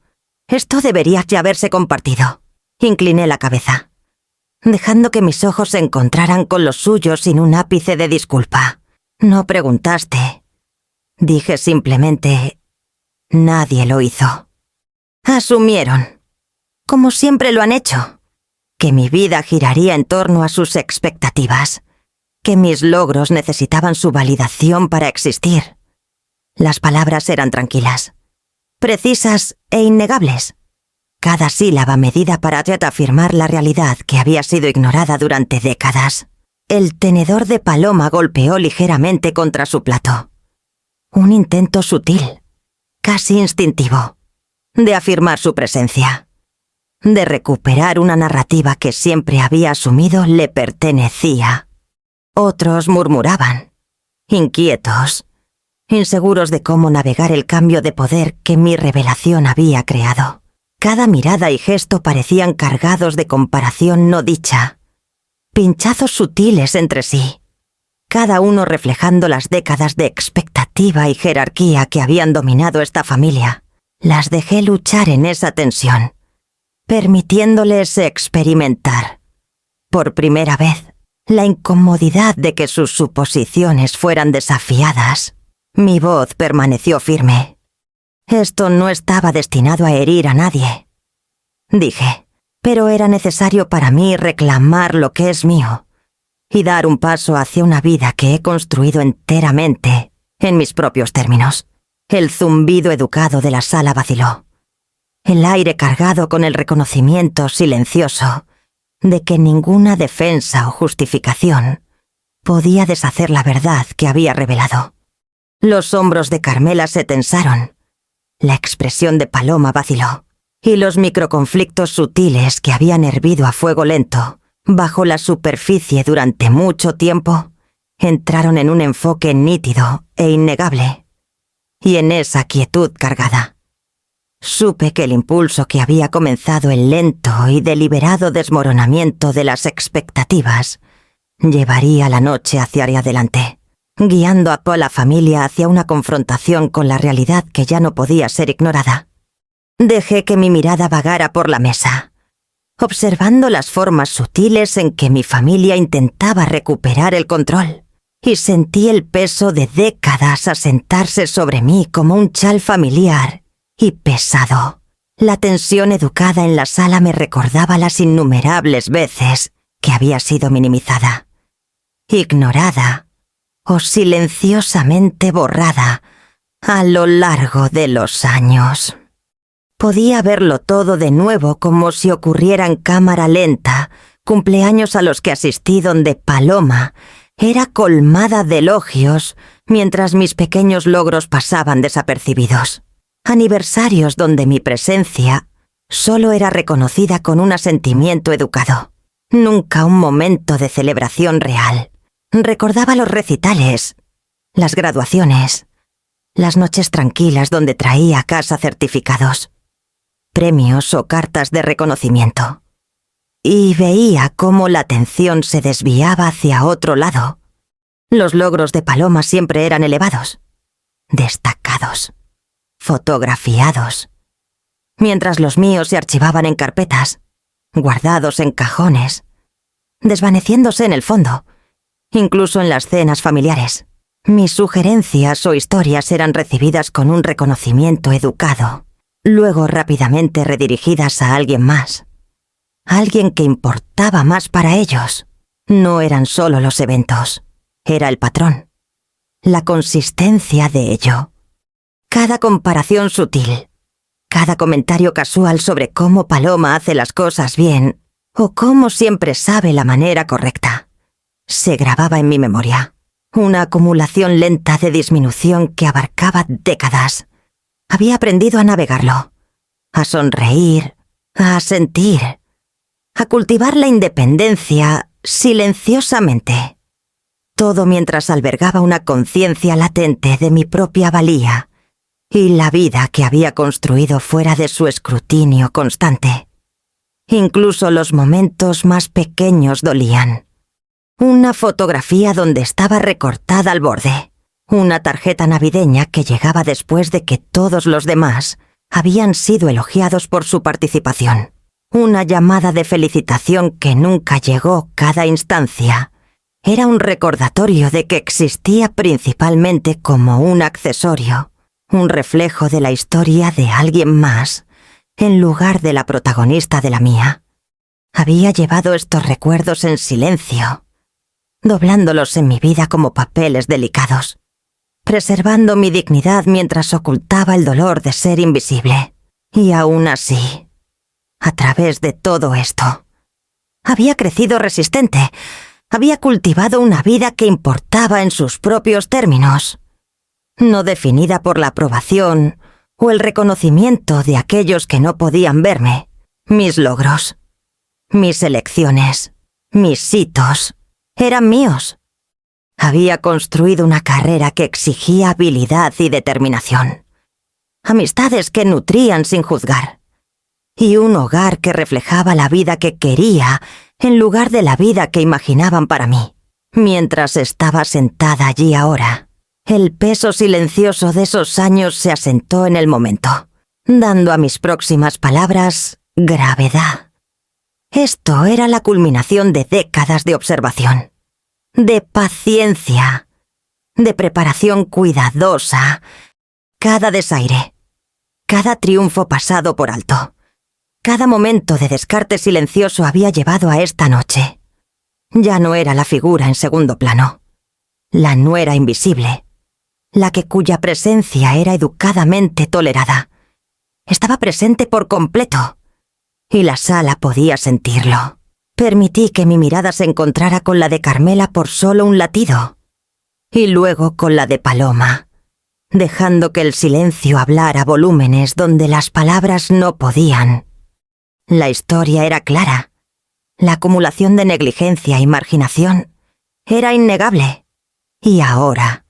Esto debería ya haberse compartido. Incliné la cabeza, dejando que mis ojos se encontraran con los suyos sin un ápice de disculpa. No preguntaste. Dije simplemente, nadie lo hizo. Asumieron, como siempre lo han hecho, que mi vida giraría en torno a sus expectativas, que mis logros necesitaban su validación para existir. Las palabras eran tranquilas, precisas e innegables. Cada sílaba medida para afirmar la realidad que había sido ignorada durante décadas. El tenedor de Paloma golpeó ligeramente contra su plato. Un intento sutil, casi instintivo, de afirmar su presencia, de recuperar una narrativa que siempre había asumido le pertenecía. Otros murmuraban, inquietos, inseguros de cómo navegar el cambio de poder que mi revelación había creado. Cada mirada y gesto parecían cargados de comparación no dicha, pinchazos sutiles entre sí, cada uno reflejando las décadas de expectativa y jerarquía que habían dominado esta familia. Las dejé luchar en esa tensión, permitiéndoles experimentar, por primera vez, la incomodidad de que sus suposiciones fueran desafiadas. Mi voz permaneció firme. Esto no estaba destinado a herir a nadie, dije, pero era necesario para mí reclamar lo que es mío y dar un paso hacia una vida que he construido enteramente en mis propios términos. El zumbido educado de la sala vaciló. El aire cargado con el reconocimiento silencioso de que ninguna defensa o justificación podía deshacer la verdad que había revelado. Los hombros de Carmela se tensaron. La expresión de Paloma vaciló, y los microconflictos sutiles que habían hervido a fuego lento, bajo la superficie durante mucho tiempo, entraron en un enfoque nítido e innegable. Y en esa quietud cargada, supe que el impulso que había comenzado el lento y deliberado desmoronamiento de las expectativas llevaría la noche hacia adelante, guiando a toda la familia hacia una confrontación con la realidad que ya no podía ser ignorada. Dejé que mi mirada vagara por la mesa, observando las formas sutiles en que mi familia intentaba recuperar el control, y sentí el peso de décadas asentarse sobre mí como un chal familiar y pesado. La tensión educada en la sala me recordaba las innumerables veces que había sido minimizada, ignorada o silenciosamente borrada a lo largo de los años. Podía verlo todo de nuevo como si ocurriera en cámara lenta, cumpleaños a los que asistí donde Paloma era colmada de elogios mientras mis pequeños logros pasaban desapercibidos. Aniversarios donde mi presencia solo era reconocida con un asentimiento educado, nunca un momento de celebración real. Recordaba los recitales, las graduaciones, las noches tranquilas donde traía a casa certificados, premios o cartas de reconocimiento. Y veía cómo la atención se desviaba hacia otro lado. Los logros de Paloma siempre eran elevados, destacados, fotografiados, mientras los míos se archivaban en carpetas, guardados en cajones, desvaneciéndose en el fondo, incluso en las cenas familiares. Mis sugerencias o historias eran recibidas con un reconocimiento educado, luego rápidamente redirigidas a alguien más. Alguien que importaba más para ellos. No eran solo los eventos, era el patrón, la consistencia de ello. Cada comparación sutil, cada comentario casual sobre cómo Paloma hace las cosas bien o cómo siempre sabe la manera correcta, se grababa en mi memoria. Una acumulación lenta de disminución que abarcaba décadas. Había aprendido a navegarlo, a sonreír, a sentir, a cultivar la independencia silenciosamente. Todo mientras albergaba una conciencia latente de mi propia valía y la vida que había construido fuera de su escrutinio constante. Incluso los momentos más pequeños dolían. Una fotografía donde estaba recortada al borde. Una tarjeta navideña que llegaba después de que todos los demás habían sido elogiados por su participación. Una llamada de felicitación que nunca llegó. Cada instancia era un recordatorio de que existía principalmente como un accesorio, un reflejo de la historia de alguien más, en lugar de la protagonista de la mía. Había llevado estos recuerdos en silencio, doblándolos en mi vida como papeles delicados, preservando mi dignidad mientras ocultaba el dolor de ser invisible. Y aún así, a través de todo esto, había crecido resistente, había cultivado una vida que importaba en sus propios términos, no definida por la aprobación o el reconocimiento de aquellos que no podían verme. Mis logros, mis elecciones, mis hitos, eran míos. Había construido una carrera que exigía habilidad y determinación, amistades que nutrían sin juzgar, y un hogar que reflejaba la vida que quería en lugar de la vida que imaginaban para mí. Mientras estaba sentada allí ahora, el peso silencioso de esos años se asentó en el momento, dando a mis próximas palabras gravedad. Esto era la culminación de décadas de observación, de paciencia, de preparación cuidadosa. Cada desaire, cada triunfo pasado por alto, cada momento de descarte silencioso había llevado a esta noche. Ya no era la figura en segundo plano, la nuera invisible, la cuya presencia era educadamente tolerada. Estaba presente por completo, y la sala podía sentirlo. Permití que mi mirada se encontrara con la de Carmela por solo un latido, y luego con la de Paloma, dejando que el silencio hablara volúmenes donde las palabras no podían. La historia era clara. La acumulación de negligencia y marginación era innegable. Y ahora,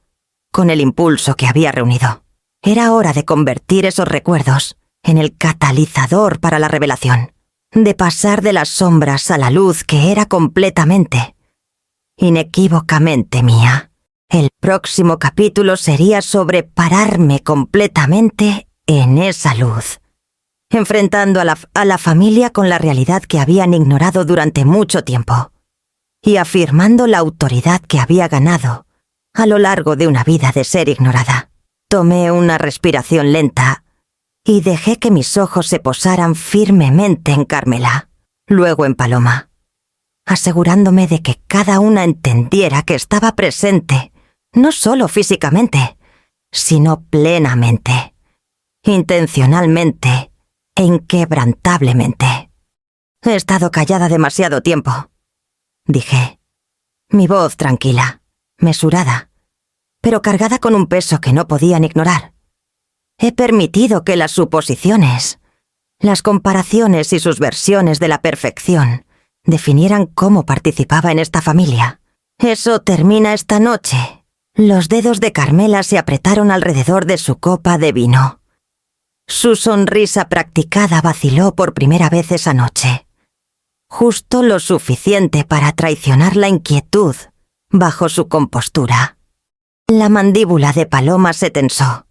con el impulso que había reunido, era hora de convertir esos recuerdos en el catalizador para la revelación, de pasar de las sombras a la luz que era completamente, inequívocamente mía. El próximo capítulo sería sobre pararme completamente en esa luz, enfrentando a la familia con la realidad que habían ignorado durante mucho tiempo, y afirmando la autoridad que había ganado a lo largo de una vida de ser ignorada. Tomé una respiración lenta y dejé que mis ojos se posaran firmemente en Carmela, luego en Paloma, asegurándome de que cada una entendiera que estaba presente, no solo físicamente, sino plenamente, intencionalmente e inquebrantablemente. He estado callada demasiado tiempo, dije, mi voz tranquila, mesurada, pero cargada con un peso que no podían ignorar. He permitido que las suposiciones, las comparaciones y sus versiones de la perfección definieran cómo participaba en esta familia. Eso termina esta noche. Los dedos de Carmela se apretaron alrededor de su copa de vino. Su sonrisa practicada vaciló por primera vez esa noche, justo lo suficiente para traicionar la inquietud bajo su compostura. La mandíbula de Paloma se tensó,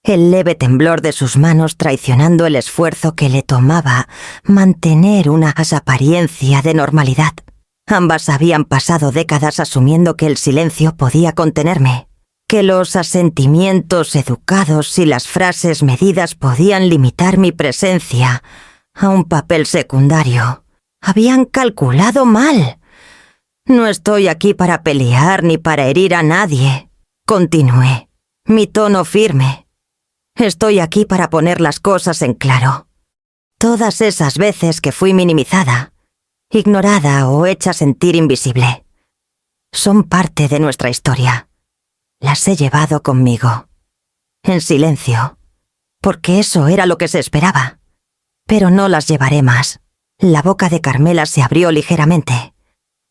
el leve temblor de sus manos traicionando el esfuerzo que le tomaba mantener una apariencia de normalidad. Ambas habían pasado décadas asumiendo que el silencio podía contenerme, que los asentimientos educados y las frases medidas podían limitar mi presencia a un papel secundario. Habían calculado mal. No estoy aquí para pelear ni para herir a nadie, continué, mi tono firme. Estoy aquí para poner las cosas en claro. Todas esas veces que fui minimizada, ignorada o hecha sentir invisible, son parte de nuestra historia. Las he llevado conmigo, en silencio, porque eso era lo que se esperaba. Pero no las llevaré más. La boca de Carmela se abrió ligeramente.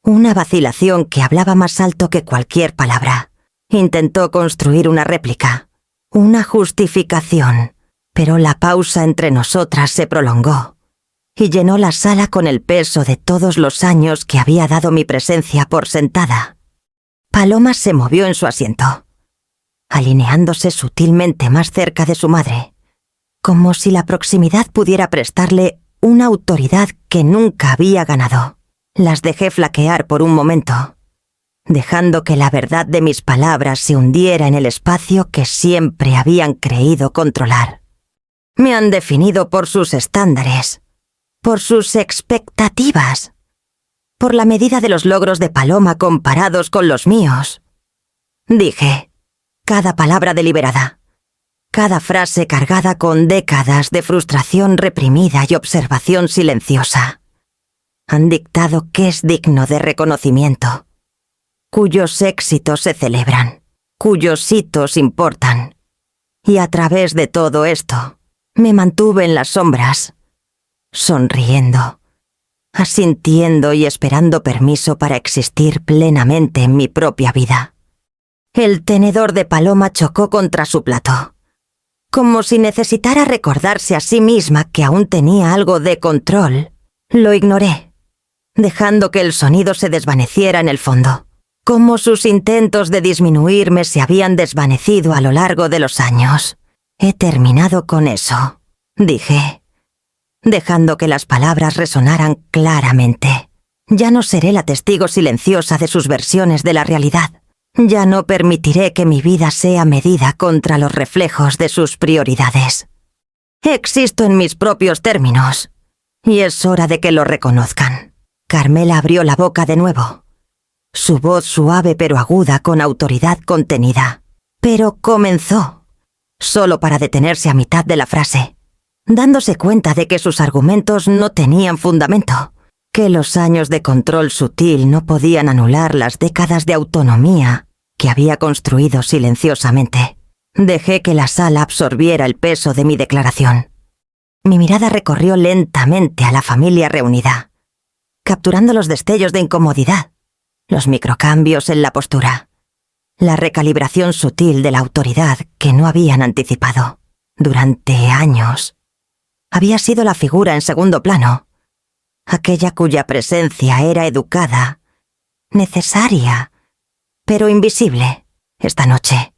Una vacilación que hablaba más alto que cualquier palabra. Intentó construir una réplica, una justificación, pero la pausa entre nosotras se prolongó. y llenó la sala con el peso de todos los años que había dado mi presencia por sentada. Paloma se movió en su asiento, alineándose sutilmente más cerca de su madre, como si la proximidad pudiera prestarle una autoridad que nunca había ganado. Las dejé flaquear por un momento, dejando que la verdad de mis palabras se hundiera en el espacio que siempre habían creído controlar. Me han definido por sus estándares, por sus expectativas, por la medida de los logros de Paloma comparados con los míos. Dije, cada palabra deliberada, cada frase cargada con décadas de frustración reprimida y observación silenciosa. Han dictado qué es digno de reconocimiento, cuyos éxitos se celebran, cuyos hitos importan. Y a través de todo esto, me mantuve en las sombras, sonriendo, asintiendo y esperando permiso para existir plenamente en mi propia vida. El tenedor de Paloma chocó contra su plato, como si necesitara recordarse a sí misma que aún tenía algo de control. Lo ignoré, dejando que el sonido se desvaneciera en el fondo, como sus intentos de disminuirme se habían desvanecido a lo largo de los años. He terminado con eso, dije, dejando que las palabras resonaran claramente. Ya no seré la testigo silenciosa de sus versiones de la realidad. Ya no permitiré que mi vida sea medida contra los reflejos de sus prioridades. Existo en mis propios términos, y es hora de que lo reconozcan. Carmela abrió la boca de nuevo, su voz suave pero aguda con autoridad contenida. Pero comenzó, solo para detenerse a mitad de la frase, dándose cuenta de que sus argumentos no tenían fundamento, que los años de control sutil no podían anular las décadas de autonomía que había construido silenciosamente. Dejé que la sala absorbiera el peso de mi declaración. Mi mirada recorrió lentamente a la familia reunida, capturando los destellos de incomodidad, los microcambios en la postura, la recalibración sutil de la autoridad que no habían anticipado. Durante años, había sido la figura en segundo plano, aquella cuya presencia era educada, necesaria, pero invisible. Esta noche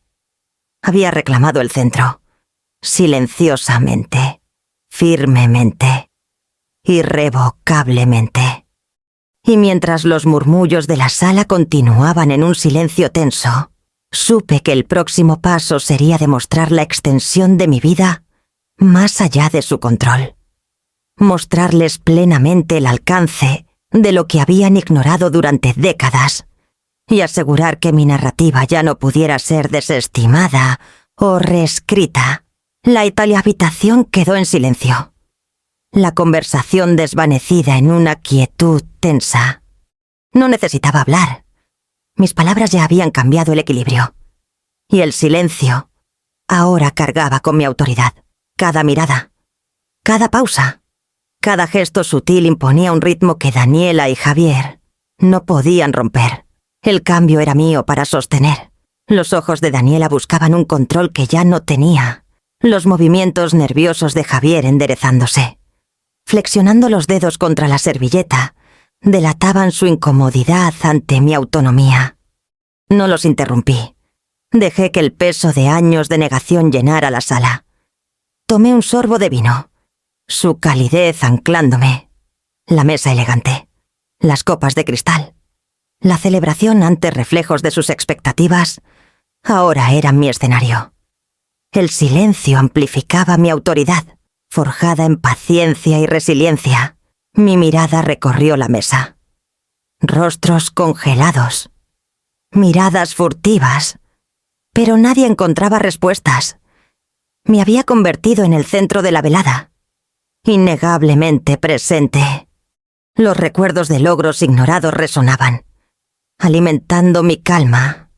había reclamado el centro, silenciosamente, firmemente, irrevocablemente. Y mientras los murmullos de la sala continuaban en un silencio tenso, supe que el próximo paso sería demostrar la extensión de mi vida más allá de su control. Mostrarles plenamente el alcance de lo que habían ignorado durante décadas y asegurar que mi narrativa ya no pudiera ser desestimada o reescrita. La habitación quedó en silencio, la conversación desvanecida en una quietud tensa. No necesitaba hablar. Mis palabras ya habían cambiado el equilibrio. Y el silencio ahora cargaba con mi autoridad. Cada mirada, cada pausa, cada gesto sutil imponía un ritmo que Daniela y Javier no podían romper. El cambio era mío para sostener. Los ojos de Daniela buscaban un control que ya no tenía. Los movimientos nerviosos de Javier enderezándose, flexionando los dedos contra la servilleta, delataban su incomodidad ante mi autonomía. No los interrumpí. Dejé que el peso de años de negación llenara la sala. Tomé un sorbo de vino, su calidez anclándome. La mesa elegante, las copas de cristal, la celebración ante reflejos de sus expectativas, ahora eran mi escenario. El silencio amplificaba mi autoridad, forjada en paciencia y resiliencia. Mi mirada recorrió la mesa. Rostros congelados, miradas furtivas, pero nadie encontraba respuestas. Me había convertido en el centro de la velada, innegablemente presente. Los recuerdos de logros ignorados resonaban, alimentando mi calma.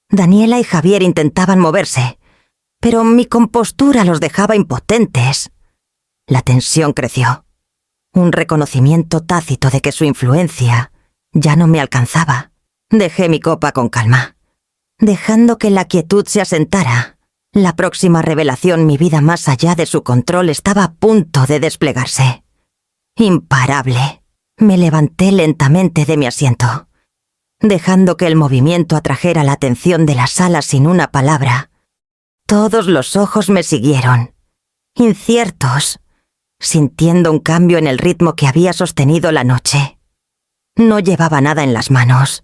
Daniela y Javier intentaban moverse, pero mi compostura los dejaba impotentes. La tensión creció, un reconocimiento tácito de que su influencia ya no me alcanzaba. Dejé mi copa con calma, dejando que la quietud se asentara. La próxima revelación, mi vida más allá de su control, estaba a punto de desplegarse. Imparable. Me levanté lentamente de mi asiento, dejando que el movimiento atrajera la atención de la sala sin una palabra. Todos los ojos me siguieron, inciertos, sintiendo un cambio en el ritmo que había sostenido la noche. No llevaba nada en las manos,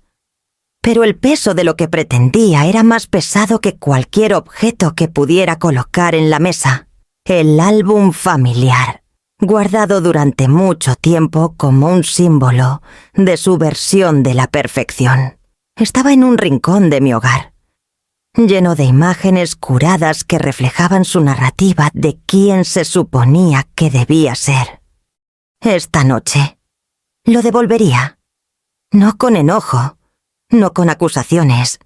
pero el peso de lo que pretendía era más pesado que cualquier objeto que pudiera colocar en la mesa. El álbum familiar, guardado durante mucho tiempo como un símbolo de su versión de la perfección. Estaba en un rincón de mi hogar, lleno de imágenes curadas que reflejaban su narrativa de quién se suponía que debía ser. Esta noche lo devolvería, no con enojo, no con acusaciones,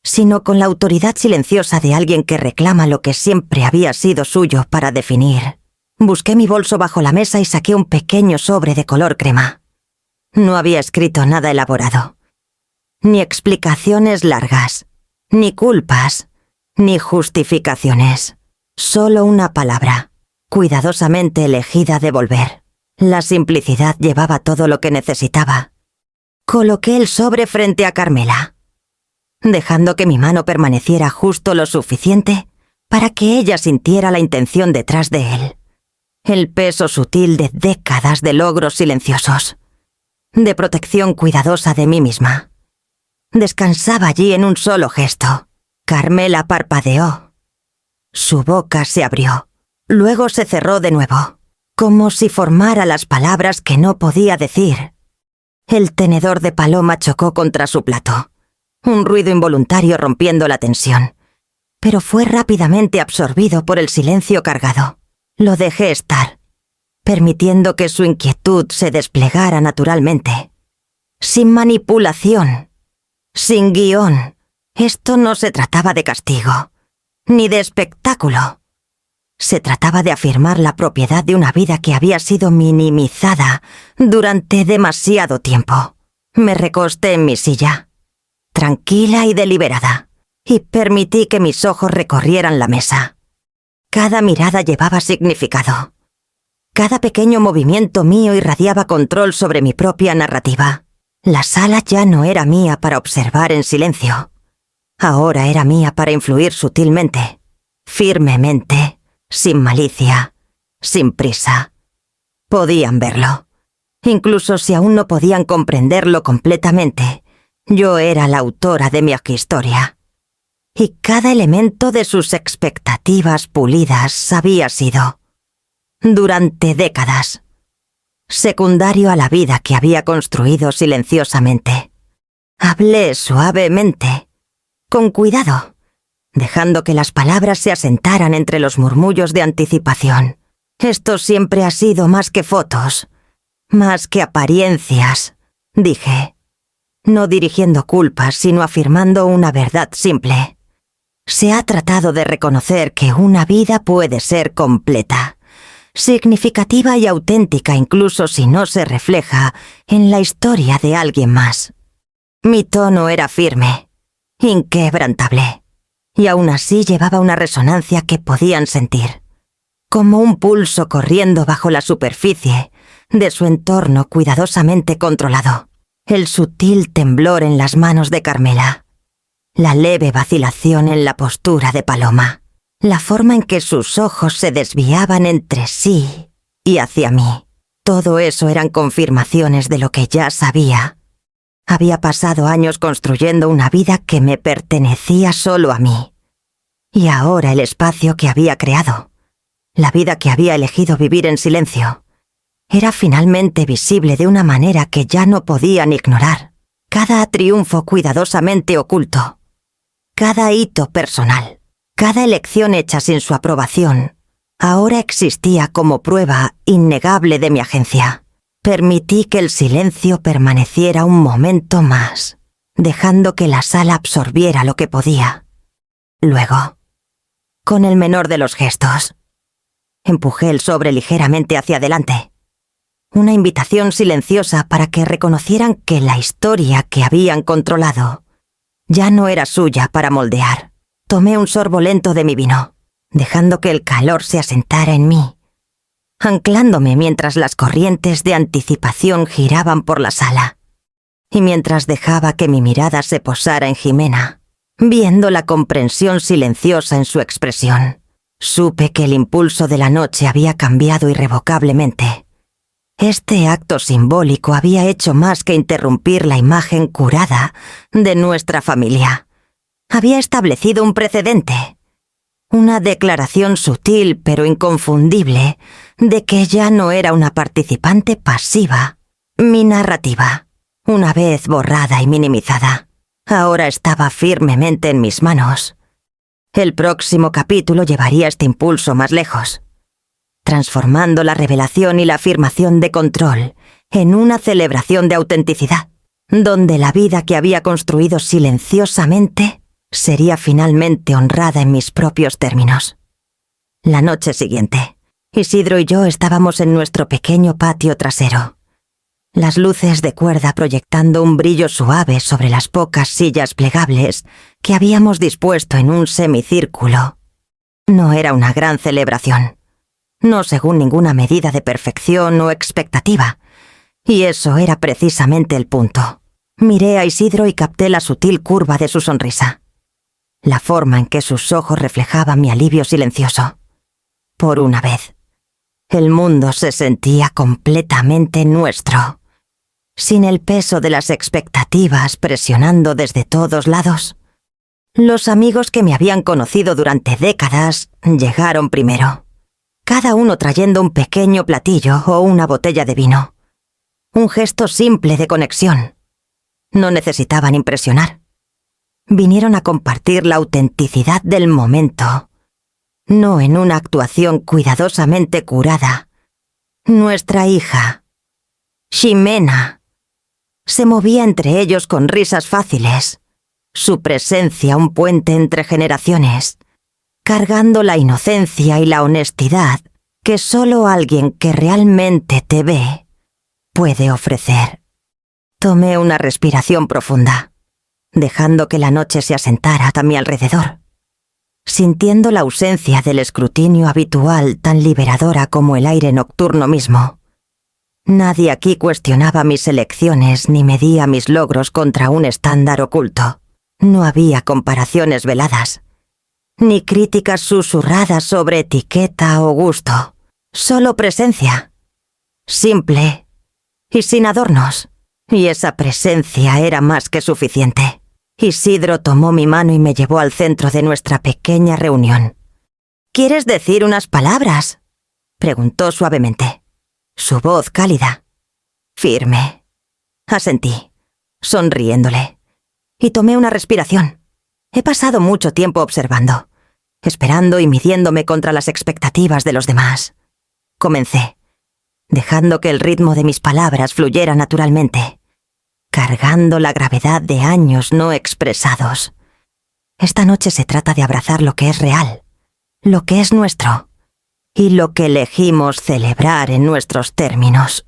sino con la autoridad silenciosa de alguien que reclama lo que siempre había sido suyo para definir. Busqué mi bolso bajo la mesa y saqué un pequeño sobre de color crema. No había escrito nada elaborado, ni explicaciones largas, ni culpas, ni justificaciones. Solo una palabra, cuidadosamente elegida de volver. La simplicidad llevaba todo lo que necesitaba. Coloqué el sobre frente a Carmela, dejando que mi mano permaneciera justo lo suficiente para que ella sintiera la intención detrás de él. El peso sutil de décadas de logros silenciosos, de protección cuidadosa de mí misma. Descansaba allí en un solo gesto. Carmela parpadeó. Su boca se abrió, luego se cerró de nuevo, como si formara las palabras que no podía decir. El tenedor de paloma chocó contra su plato, un ruido involuntario rompiendo la tensión, pero fue rápidamente absorbido por el silencio cargado. Lo dejé estar, permitiendo que su inquietud se desplegara naturalmente, sin manipulación, sin guión. Esto no se trataba de castigo, ni de espectáculo. Se trataba de afirmar la propiedad de una vida que había sido minimizada durante demasiado tiempo. Me recosté en mi silla, tranquila y deliberada, y permití que mis ojos recorrieran la mesa. Cada mirada llevaba significado. Cada pequeño movimiento mío irradiaba control sobre mi propia narrativa. La sala ya no era mía para observar en silencio. Ahora era mía para influir sutilmente, firmemente, sin malicia, sin prisa. Podían verlo. Incluso si aún no podían comprenderlo completamente, yo era la autora de mi historia. Y cada elemento de sus expectativas pulidas había sido, durante décadas, secundario a la vida que había construido silenciosamente. Hablé suavemente, con cuidado, dejando que las palabras se asentaran entre los murmullos de anticipación. Esto siempre ha sido más que fotos, más que apariencias, dije, no dirigiendo culpas, sino afirmando una verdad simple. Se ha tratado de reconocer que una vida puede ser completa, significativa y auténtica incluso si no se refleja en la historia de alguien más. Mi tono era firme, inquebrantable, y aún así llevaba una resonancia que podían sentir, como un pulso corriendo bajo la superficie de su entorno cuidadosamente controlado. El sutil temblor en las manos de Carmela, la leve vacilación en la postura de Paloma, la forma en que sus ojos se desviaban entre sí y hacia mí. Todo eso eran confirmaciones de lo que ya sabía. Había pasado años construyendo una vida que me pertenecía solo a mí. Y ahora el espacio que había creado, la vida que había elegido vivir en silencio, era finalmente visible de una manera que ya no podían ignorar. Cada triunfo cuidadosamente oculto, cada hito personal, cada elección hecha sin su aprobación, ahora existía como prueba innegable de mi agencia. Permití que el silencio permaneciera un momento más, dejando que la sala absorbiera lo que podía. Luego, con el menor de los gestos, empujé el sobre ligeramente hacia adelante. Una invitación silenciosa para que reconocieran que la historia que habían controlado ya no era suya para moldear. Tomé un sorbo lento de mi vino, dejando que el calor se asentara en mí, anclándome mientras las corrientes de anticipación giraban por la sala. Y mientras dejaba que mi mirada se posara en Jimena, viendo la comprensión silenciosa en su expresión, supe que el impulso de la noche había cambiado irrevocablemente. Este acto simbólico había hecho más que interrumpir la imagen curada de nuestra familia. Había establecido un precedente, una declaración sutil pero inconfundible de que ya no era una participante pasiva. Mi narrativa, una vez borrada y minimizada, ahora estaba firmemente en mis manos. El próximo capítulo llevaría este impulso más lejos, transformando la revelación y la afirmación de control en una celebración de autenticidad, donde la vida que había construido silenciosamente sería finalmente honrada en mis propios términos. La noche siguiente, Isidro y yo estábamos en nuestro pequeño patio trasero, las luces de cuerda proyectando un brillo suave sobre las pocas sillas plegables que habíamos dispuesto en un semicírculo. No era una gran celebración, no según ninguna medida de perfección o expectativa, y eso era precisamente el punto. Miré a Isidro y capté la sutil curva de su sonrisa, la forma en que sus ojos reflejaban mi alivio silencioso. Por una vez, el mundo se sentía completamente nuestro, sin el peso de las expectativas presionando desde todos lados. Los amigos que me habían conocido durante décadas llegaron primero, cada uno trayendo un pequeño platillo o una botella de vino. Un gesto simple de conexión. No necesitaban impresionar. Vinieron a compartir la autenticidad del momento, no en una actuación cuidadosamente curada. Nuestra hija, Ximena, se movía entre ellos con risas fáciles, su presencia un puente entre generaciones, cargando la inocencia y la honestidad que solo alguien que realmente te ve puede ofrecer. Tomé una respiración profunda, dejando que la noche se asentara a mi alrededor, sintiendo la ausencia del escrutinio habitual tan liberadora como el aire nocturno mismo. Nadie aquí cuestionaba mis elecciones ni medía mis logros contra un estándar oculto. No había comparaciones veladas, ni críticas susurradas sobre etiqueta o gusto. Solo presencia, simple y sin adornos. Y esa presencia era más que suficiente. Isidro tomó mi mano y me llevó al centro de nuestra pequeña reunión. ¿Quieres decir unas palabras?, preguntó suavemente. Su voz cálida, firme. Asentí, sonriéndole, y tomé una respiración. He pasado mucho tiempo observando, esperando y midiéndome contra las expectativas de los demás. Comencé, dejando que el ritmo de mis palabras fluyera naturalmente, cargando la gravedad de años no expresados. Esta noche se trata de abrazar lo que es real, lo que es nuestro, y lo que elegimos celebrar en nuestros términos.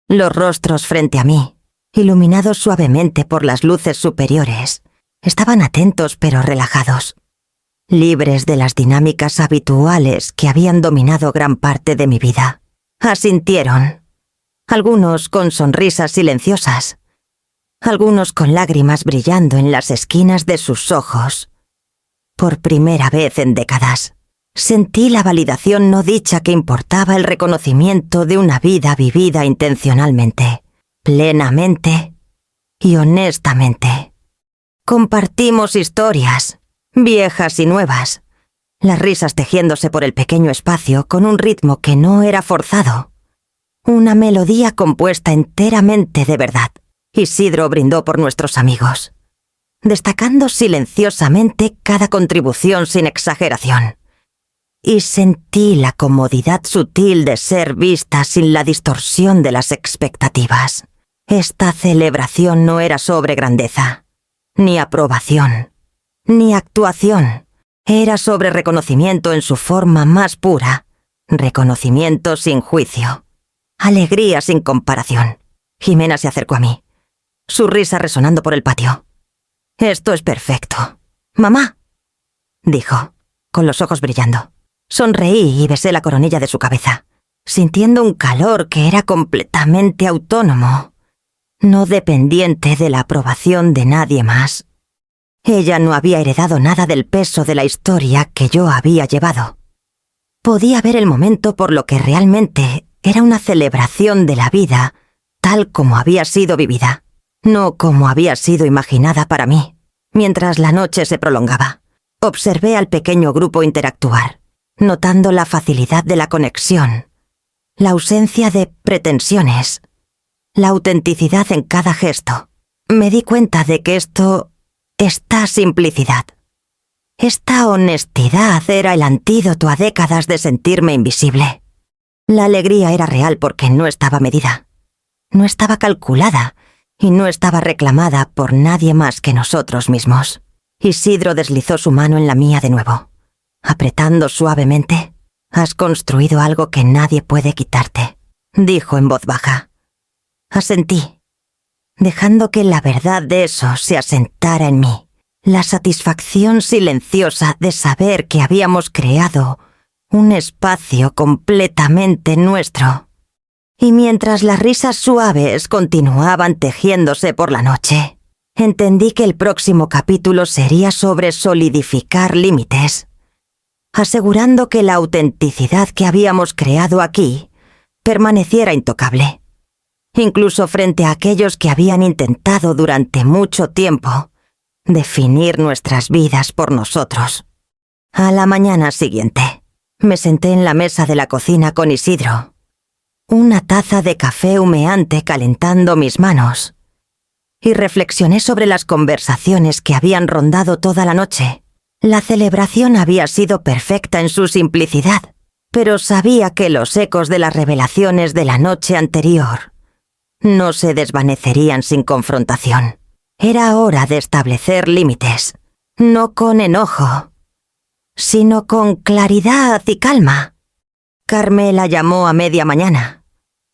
Los rostros frente a mí, iluminados suavemente por las luces superiores, estaban atentos pero relajados, libres de las dinámicas habituales que habían dominado gran parte de mi vida. Asintieron, algunos con sonrisas silenciosas, algunos con lágrimas brillando en las esquinas de sus ojos. Por primera vez en décadas, sentí la validación no dicha que importaba el reconocimiento de una vida vivida intencionalmente, plenamente y honestamente. Compartimos historias, viejas y nuevas, las risas tejiéndose por el pequeño espacio con un ritmo que no era forzado, una melodía compuesta enteramente de verdad. Isidro brindó por nuestros amigos, destacando silenciosamente cada contribución sin exageración. Y sentí la comodidad sutil de ser vista sin la distorsión de las expectativas. Esta celebración no era sobre grandeza, ni aprobación, ni actuación. Era sobre reconocimiento en su forma más pura, reconocimiento sin juicio, alegría sin comparación. Jimena se acercó a mí, su risa resonando por el patio. «Esto es perfecto. Mamá», dijo, con los ojos brillando. Sonreí y besé la coronilla de su cabeza, sintiendo un calor que era completamente autónomo, no dependiente de la aprobación de nadie más. Ella no había heredado nada del peso de la historia que yo había llevado. Podía ver el momento por lo que realmente era una celebración de la vida tal como había sido vivida, no como había sido imaginada para mí. Mientras la noche se prolongaba, observé al pequeño grupo interactuar, notando la facilidad de la conexión, la ausencia de pretensiones, la autenticidad en cada gesto. Me di cuenta de que esta simplicidad, esta honestidad era el antídoto a décadas de sentirme invisible. La alegría era real porque no estaba medida, no estaba calculada y no estaba reclamada por nadie más que nosotros mismos. Isidro deslizó su mano en la mía de nuevo, apretando suavemente. «Has construido algo que nadie puede quitarte», dijo en voz baja. Asentí, dejando que la verdad de eso se asentara en mí. La satisfacción silenciosa de saber que habíamos creado un espacio completamente nuestro. Y mientras las risas suaves continuaban tejiéndose por la noche, entendí que el próximo capítulo sería sobre solidificar límites, asegurando que la autenticidad que habíamos creado aquí permaneciera intocable, incluso frente a aquellos que habían intentado durante mucho tiempo definir nuestras vidas por nosotros. A la mañana siguiente, me senté en la mesa de la cocina con Isidro, una taza de café humeante calentando mis manos, y reflexioné sobre las conversaciones que habían rondado toda la noche. La celebración había sido perfecta en su simplicidad, pero sabía que los ecos de las revelaciones de la noche anterior no se desvanecerían sin confrontación. Era hora de establecer límites, no con enojo, sino con claridad y calma. Carmela llamó a media mañana,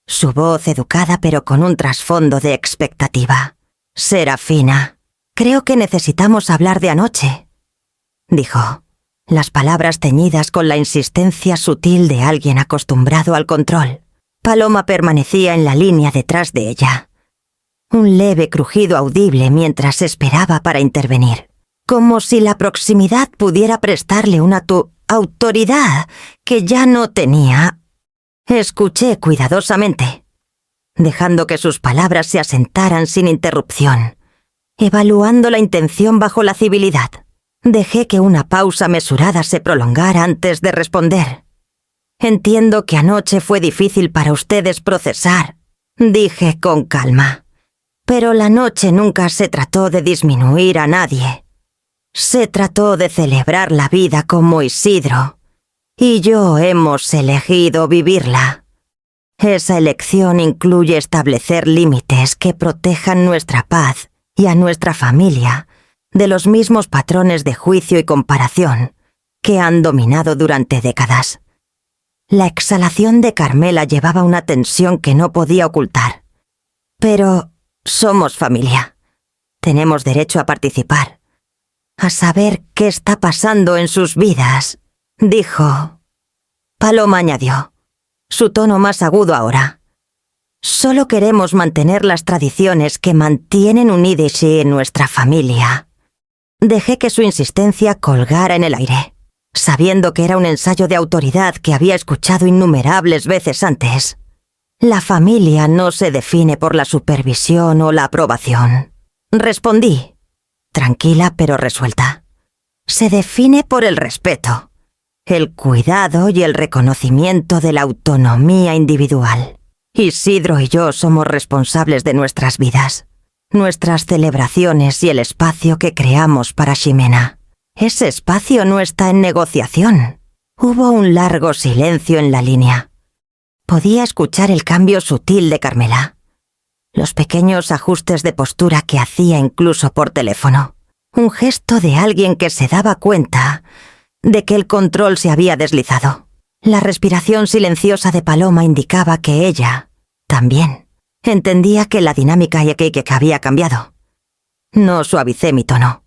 su voz educada pero con un trasfondo de expectativa. «Serafina, creo que necesitamos hablar de anoche», dijo, las palabras teñidas con la insistencia sutil de alguien acostumbrado al control. Paloma permanecía en la línea detrás de ella. Un leve crujido audible mientras esperaba para intervenir, como si la proximidad pudiera prestarle una autoridad que ya no tenía. Escuché cuidadosamente, dejando que sus palabras se asentaran sin interrupción, evaluando la intención bajo la civilidad. Dejé que una pausa mesurada se prolongara antes de responder. «Entiendo que anoche fue difícil para ustedes procesar», dije con calma. «Pero la noche nunca se trató de disminuir a nadie. Se trató de celebrar la vida como Isidro y yo hemos elegido vivirla. Esa elección incluye establecer límites que protejan nuestra paz y a nuestra familia de los mismos patrones de juicio y comparación que han dominado durante décadas». La exhalación de Carmela llevaba una tensión que no podía ocultar. «Pero somos familia. Tenemos derecho a participar, a saber qué está pasando en sus vidas», dijo. Paloma añadió, su tono más agudo ahora. «Solo queremos mantener las tradiciones que mantienen unidas en nuestra familia». Dejé que su insistencia colgara en el aire, sabiendo que era un ensayo de autoridad que había escuchado innumerables veces antes. «La familia no se define por la supervisión o la aprobación», respondí, tranquila pero resuelta. «Se define por el respeto, el cuidado y el reconocimiento de la autonomía individual. Isidro y yo somos responsables de nuestras vidas, nuestras celebraciones y el espacio que creamos para Ximena. Ese espacio no está en negociación». Hubo un largo silencio en la línea. Podía escuchar el cambio sutil de Carmela, los pequeños ajustes de postura que hacía incluso por teléfono, un gesto de alguien que se daba cuenta de que el control se había deslizado. La respiración silenciosa de Paloma indicaba que ella, también, entendía que la dinámica que había cambiado. No suavicé mi tono,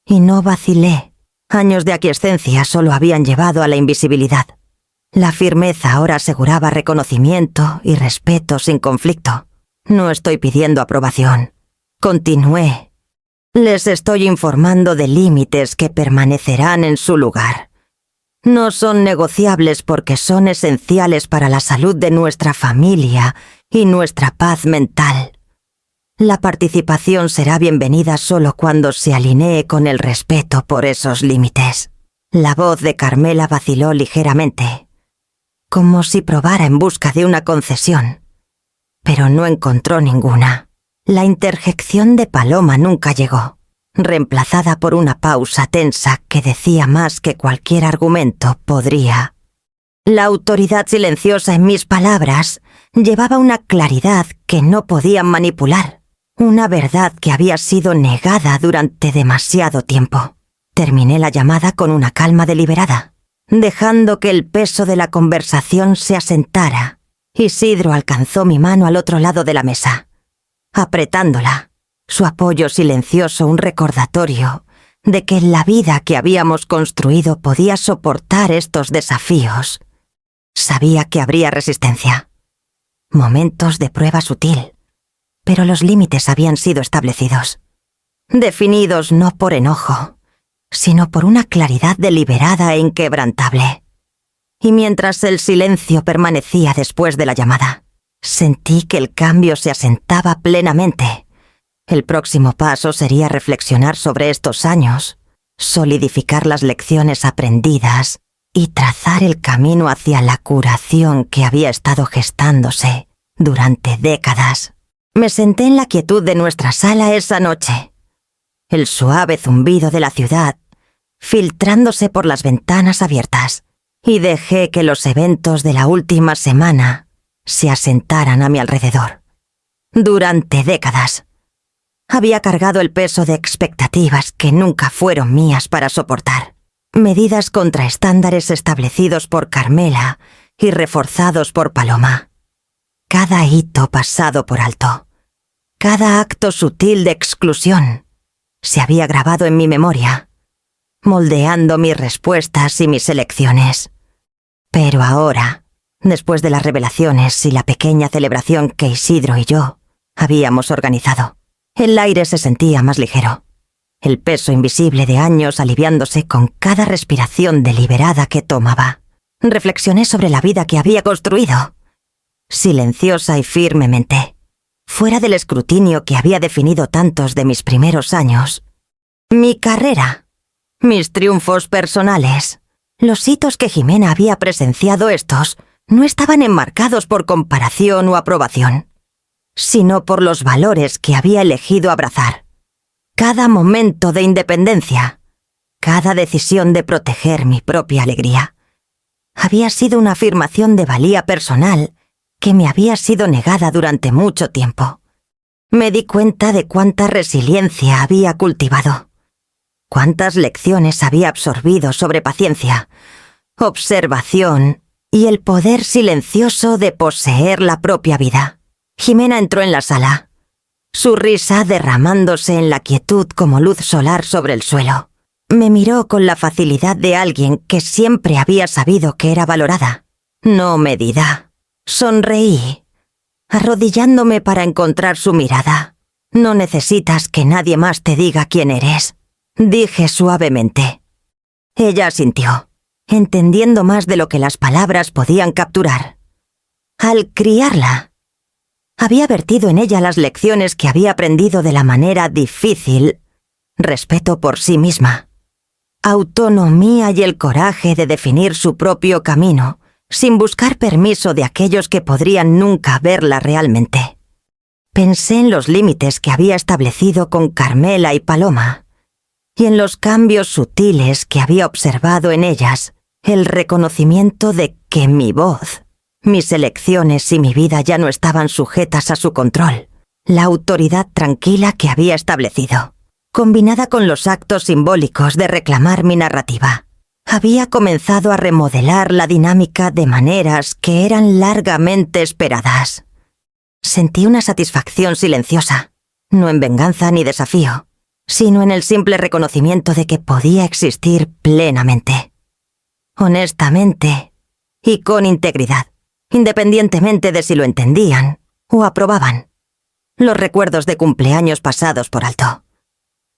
y no vacilé. Años de aquiescencia solo habían llevado a la invisibilidad. La firmeza ahora aseguraba reconocimiento y respeto sin conflicto. No estoy pidiendo aprobación. Continué. Les estoy informando de límites que permanecerán en su lugar. No son negociables porque son esenciales para la salud de nuestra familia y nuestra paz mental. La participación será bienvenida solo cuando se alinee con el respeto por esos límites. La voz de Carmela vaciló ligeramente, como si probara en busca de una concesión, pero no encontró ninguna. La interjección de Paloma nunca llegó, reemplazada por una pausa tensa que decía más que cualquier argumento podría. La autoridad silenciosa en mis palabras llevaba una claridad que no podían manipular, una verdad que había sido negada durante demasiado tiempo. Terminé la llamada con una calma deliberada, dejando que el peso de la conversación se asentara. Isidro alcanzó mi mano al otro lado de la mesa, apretándola, su apoyo silencioso un recordatorio de que la vida que habíamos construido podía soportar estos desafíos. Sabía que habría resistencia, momentos de prueba sutil, pero los límites habían sido establecidos, definidos no por enojo, sino por una claridad deliberada e inquebrantable. Y mientras el silencio permanecía después de la llamada, sentí que el cambio se asentaba plenamente. El próximo paso sería reflexionar sobre estos años, solidificar las lecciones aprendidas y trazar el camino hacia la curación que había estado gestándose durante décadas. Me senté en la quietud de nuestra sala esa noche, el suave zumbido de la ciudad filtrándose por las ventanas abiertas, y dejé que los eventos de la última semana se asentaran a mi alrededor. Durante décadas había cargado el peso de expectativas que nunca fueron mías para soportar, medidas contra estándares establecidos por Carmela y reforzados por Paloma. Cada hito pasado por alto, cada acto sutil de exclusión, se había grabado en mi memoria, moldeando mis respuestas y mis elecciones. Pero ahora, después de las revelaciones y la pequeña celebración que Isidro y yo habíamos organizado, el aire se sentía más ligero, el peso invisible de años aliviándose con cada respiración deliberada que tomaba. Reflexioné sobre la vida que había construido, silenciosa y firmemente, fuera del escrutinio que había definido tantos de mis primeros años. Mi carrera, mis triunfos personales, los hitos que Jimena había presenciado, estos no estaban enmarcados por comparación o aprobación, sino por los valores que había elegido abrazar. Cada momento de independencia, cada decisión de proteger mi propia alegría, había sido una afirmación de valía personal que me había sido negada durante mucho tiempo. Me di cuenta de cuánta resiliencia había cultivado, cuántas lecciones había absorbido sobre paciencia, observación y el poder silencioso de poseer la propia vida. Jimena entró en la sala, su risa derramándose en la quietud como luz solar sobre el suelo. Me miró con la facilidad de alguien que siempre había sabido que era valorada, no medida. Sonreí, arrodillándome para encontrar su mirada. No necesitas que nadie más te diga quién eres, dije suavemente. Ella asintió, entendiendo más de lo que las palabras podían capturar. Al criarla, había vertido en ella las lecciones que había aprendido de la manera difícil: respeto por sí misma, autonomía y el coraje de definir su propio camino, sin buscar permiso de aquellos que podrían nunca verla realmente. Pensé en los límites que había establecido con Carmela y Paloma, y en los cambios sutiles que había observado en ellas, el reconocimiento de que mi voz, mis elecciones y mi vida ya no estaban sujetas a su control, la autoridad tranquila que había establecido, combinada con los actos simbólicos de reclamar mi narrativa, había comenzado a remodelar la dinámica de maneras que eran largamente esperadas. Sentí una satisfacción silenciosa, no en venganza ni desafío, sino en el simple reconocimiento de que podía existir plenamente. Honestamente, y con integridad, independientemente de si lo entendían o aprobaban. Los recuerdos de cumpleaños pasados por alto,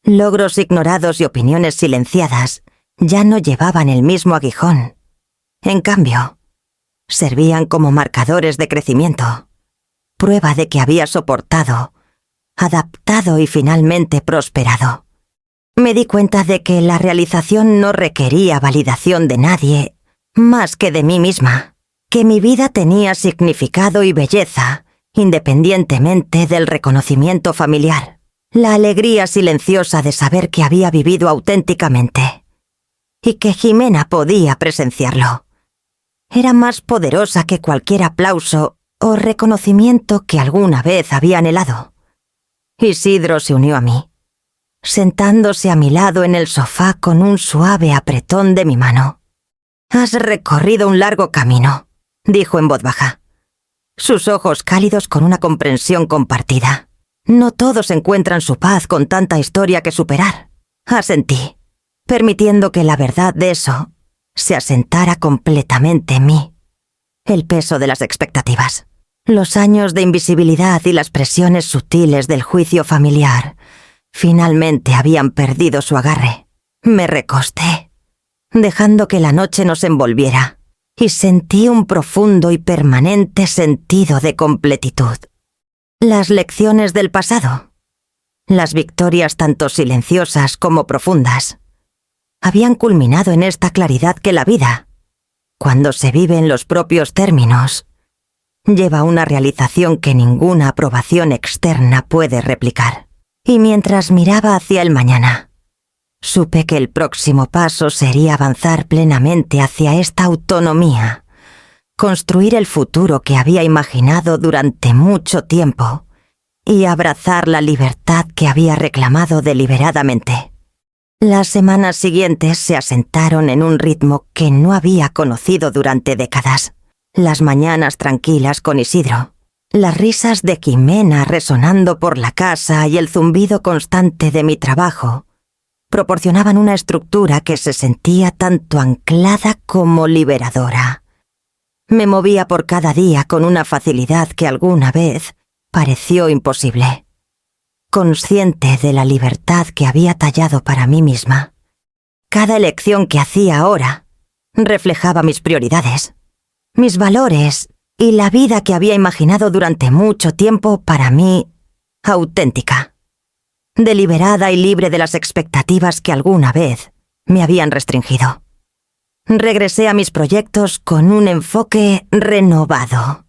logros ignorados y opiniones silenciadas ya no llevaban el mismo aguijón. En cambio, servían como marcadores de crecimiento, prueba de que había soportado, adaptado y finalmente prosperado. Me di cuenta de que la realización no requería validación de nadie más que de mí misma, que mi vida tenía significado y belleza independientemente del reconocimiento familiar, la alegría silenciosa de saber que había vivido auténticamente y que Jimena podía presenciarlo. Era más poderosa que cualquier aplauso o reconocimiento que alguna vez había anhelado. Isidro se unió a mí, sentándose a mi lado en el sofá con un suave apretón de mi mano. «Has recorrido un largo camino», dijo en voz baja, sus ojos cálidos con una comprensión compartida. «No todos encuentran su paz con tanta historia que superar». Asentí, permitiendo que la verdad de eso se asentara completamente en mí. El peso de las expectativas, los años de invisibilidad y las presiones sutiles del juicio familiar finalmente habían perdido su agarre. Me recosté, dejando que la noche nos envolviera, y sentí un profundo y permanente sentido de completitud. Las lecciones del pasado, las victorias tanto silenciosas como profundas, habían culminado en esta claridad que la vida, cuando se vive en los propios términos, lleva una realización que ninguna aprobación externa puede replicar. Y mientras miraba hacia el mañana, supe que el próximo paso sería avanzar plenamente hacia esta autonomía, construir el futuro que había imaginado durante mucho tiempo y abrazar la libertad que había reclamado deliberadamente. Las semanas siguientes se asentaron en un ritmo que no había conocido durante décadas. Las mañanas tranquilas con Isidro, las risas de Jimena resonando por la casa y el zumbido constante de mi trabajo proporcionaban una estructura que se sentía tanto anclada como liberadora. Me movía por cada día con una facilidad que alguna vez pareció imposible, consciente de la libertad que había tallado para mí misma. Cada elección que hacía ahora reflejaba mis prioridades, mis valores y la vida que había imaginado durante mucho tiempo para mí auténtica, deliberada y libre de las expectativas que alguna vez me habían restringido. Regresé a mis proyectos con un enfoque renovado.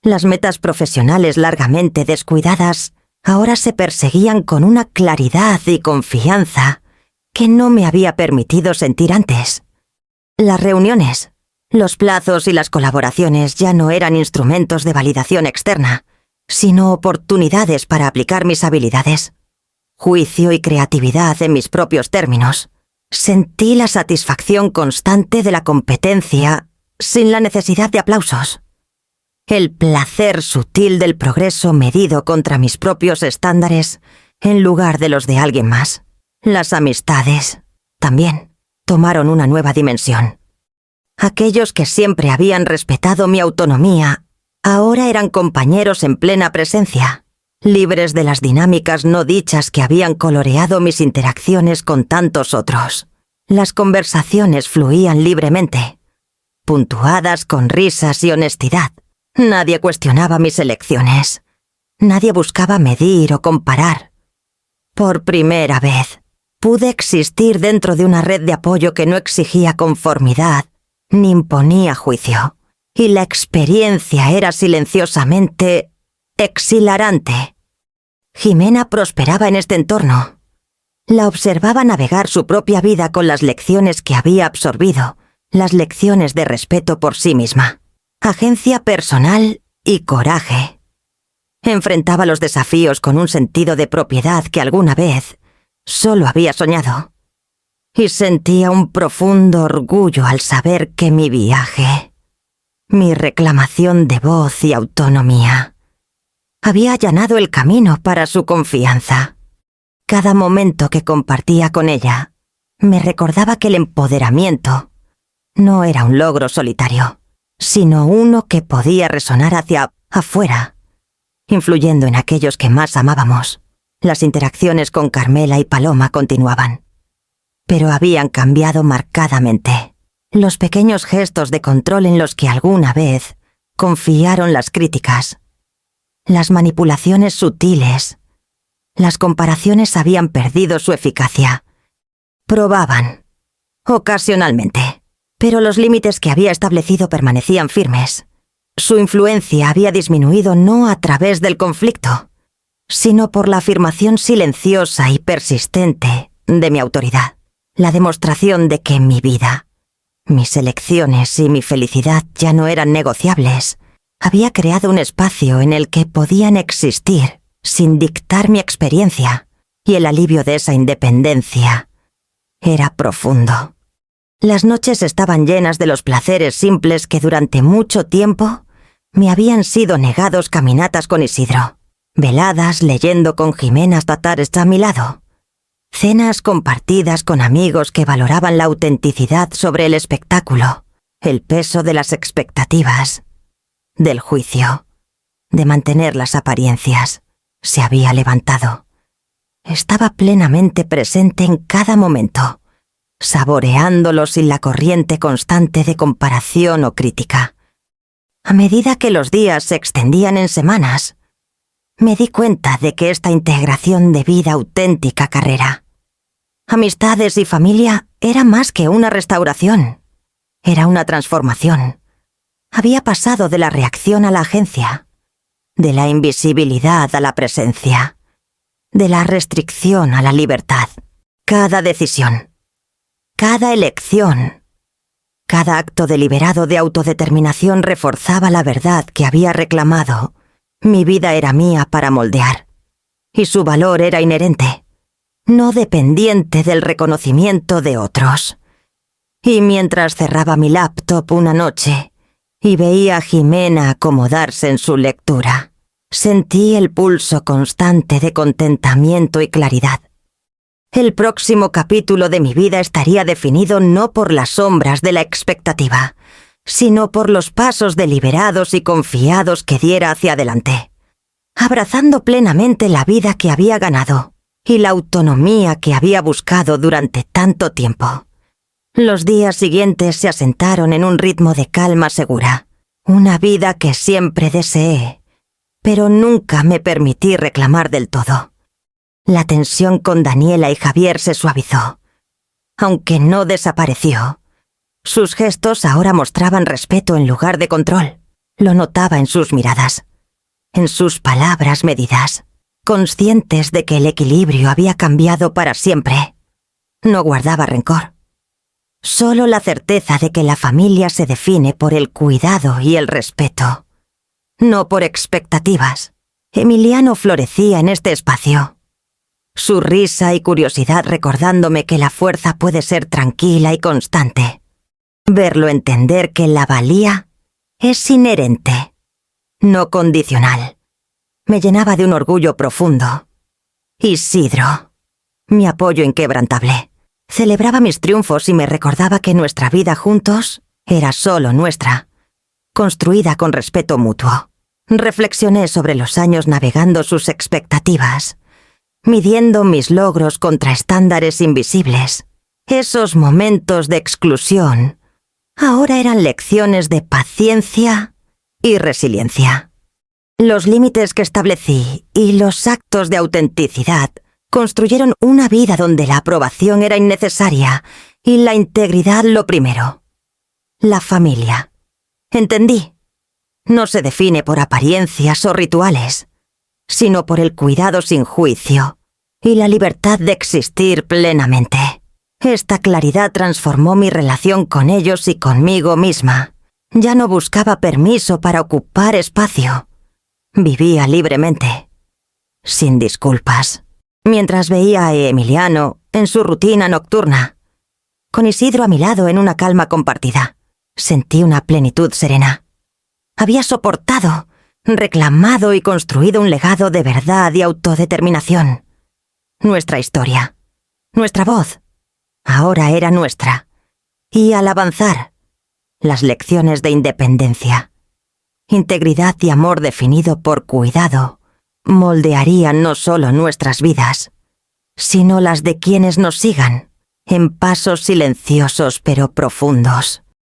Las metas profesionales largamente descuidadas ahora se perseguían con una claridad y confianza que no me había permitido sentir antes. Las reuniones, los plazos y las colaboraciones ya no eran instrumentos de validación externa, sino oportunidades para aplicar mis habilidades, juicio y creatividad en mis propios términos. Sentí la satisfacción constante de la competencia sin la necesidad de aplausos. El placer sutil del progreso medido contra mis propios estándares en lugar de los de alguien más. Las amistades, también, tomaron una nueva dimensión. Aquellos que siempre habían respetado mi autonomía, ahora eran compañeros en plena presencia, libres de las dinámicas no dichas que habían coloreado mis interacciones con tantos otros. Las conversaciones fluían libremente, puntuadas con risas y honestidad. Nadie cuestionaba mis elecciones. Nadie buscaba medir o comparar. Por primera vez, pude existir dentro de una red de apoyo que no exigía conformidad ni imponía juicio, y la experiencia era silenciosamente exhilarante. Jimena prosperaba en este entorno. La observaba navegar su propia vida con las lecciones que había absorbido, las lecciones de respeto por sí misma, agencia personal y coraje. Enfrentaba los desafíos con un sentido de propiedad que alguna vez solo había soñado. Y sentía un profundo orgullo al saber que mi viaje, mi reclamación de voz y autonomía, había allanado el camino para su confianza. Cada momento que compartía con ella me recordaba que el empoderamiento no era un logro solitario, sino uno que podía resonar hacia afuera, influyendo en aquellos que más amábamos. Las interacciones con Carmela y Paloma continuaban, pero habían cambiado marcadamente. Los pequeños gestos de control en los que alguna vez confiaron las críticas, las manipulaciones sutiles, las comparaciones habían perdido su eficacia. Probaban, ocasionalmente, pero los límites que había establecido permanecían firmes. Su influencia había disminuido no a través del conflicto, sino por la afirmación silenciosa y persistente de mi autoridad, la demostración de que mi vida, mis elecciones y mi felicidad ya no eran negociables. Había creado un espacio en el que podían existir sin dictar mi experiencia, y el alivio de esa independencia era profundo. Las noches estaban llenas de los placeres simples que durante mucho tiempo me habían sido negados: caminatas con Isidro, veladas leyendo con Jimena hasta tarde a mi lado, cenas compartidas con amigos que valoraban la autenticidad sobre el espectáculo, el peso de las expectativas, del juicio, de mantener las apariencias. Se había levantado. Estaba plenamente presente en cada momento, saboreándolo sin la corriente constante de comparación o crítica. A medida que los días se extendían en semanas, me di cuenta de que esta integración de vida auténtica carrera, amistades y familia era más que una restauración, era una transformación. Había pasado de la reacción a la agencia, de la invisibilidad a la presencia, de la restricción a la libertad. Cada decisión, cada elección, cada acto deliberado de autodeterminación reforzaba la verdad que había reclamado. Mi vida era mía para moldear, y su valor era inherente, no dependiente del reconocimiento de otros. Y mientras cerraba mi laptop una noche y veía a Jimena acomodarse en su lectura, sentí el pulso constante de contentamiento y claridad. El próximo capítulo de mi vida estaría definido no por las sombras de la expectativa, sino por los pasos deliberados y confiados que diera hacia adelante, abrazando plenamente la vida que había ganado y la autonomía que había buscado durante tanto tiempo. Los días siguientes se asentaron en un ritmo de calma segura, una vida que siempre deseé, pero nunca me permití reclamar del todo. La tensión con Daniela y Javier se suavizó, aunque no desapareció. Sus gestos ahora mostraban respeto en lugar de control. Lo notaba en sus miradas, en sus palabras medidas, conscientes de que el equilibrio había cambiado para siempre. No guardaba rencor. Solo la certeza de que la familia se define por el cuidado y el respeto, no por expectativas. Emiliano florecía en este espacio. Su risa y curiosidad recordándome que la fuerza puede ser tranquila y constante. Verlo entender que la valía es inherente, no condicional. Me llenaba de un orgullo profundo. Isidro, mi apoyo inquebrantable. Celebraba mis triunfos y me recordaba que nuestra vida juntos era solo nuestra, construida con respeto mutuo. Reflexioné sobre los años navegando sus expectativas, midiendo mis logros contra estándares invisibles. Esos momentos de exclusión ahora eran lecciones de paciencia y resiliencia. Los límites que establecí y los actos de autenticidad construyeron una vida donde la aprobación era innecesaria y la integridad lo primero. La familia, entendí, no se define por apariencias o rituales, sino por el cuidado sin juicio y la libertad de existir plenamente. Esta claridad transformó mi relación con ellos y conmigo misma. Ya no buscaba permiso para ocupar espacio. Vivía libremente, sin disculpas. Mientras veía a Emiliano en su rutina nocturna, con Isidro a mi lado en una calma compartida, sentí una plenitud serena. Había soportado, reclamado y construido un legado de verdad y autodeterminación. Nuestra historia, nuestra voz, ahora era nuestra. Y al avanzar, las lecciones de independencia. Integridad y amor definido por cuidado moldearían no solo nuestras vidas, sino las de quienes nos sigan, en pasos silenciosos pero profundos.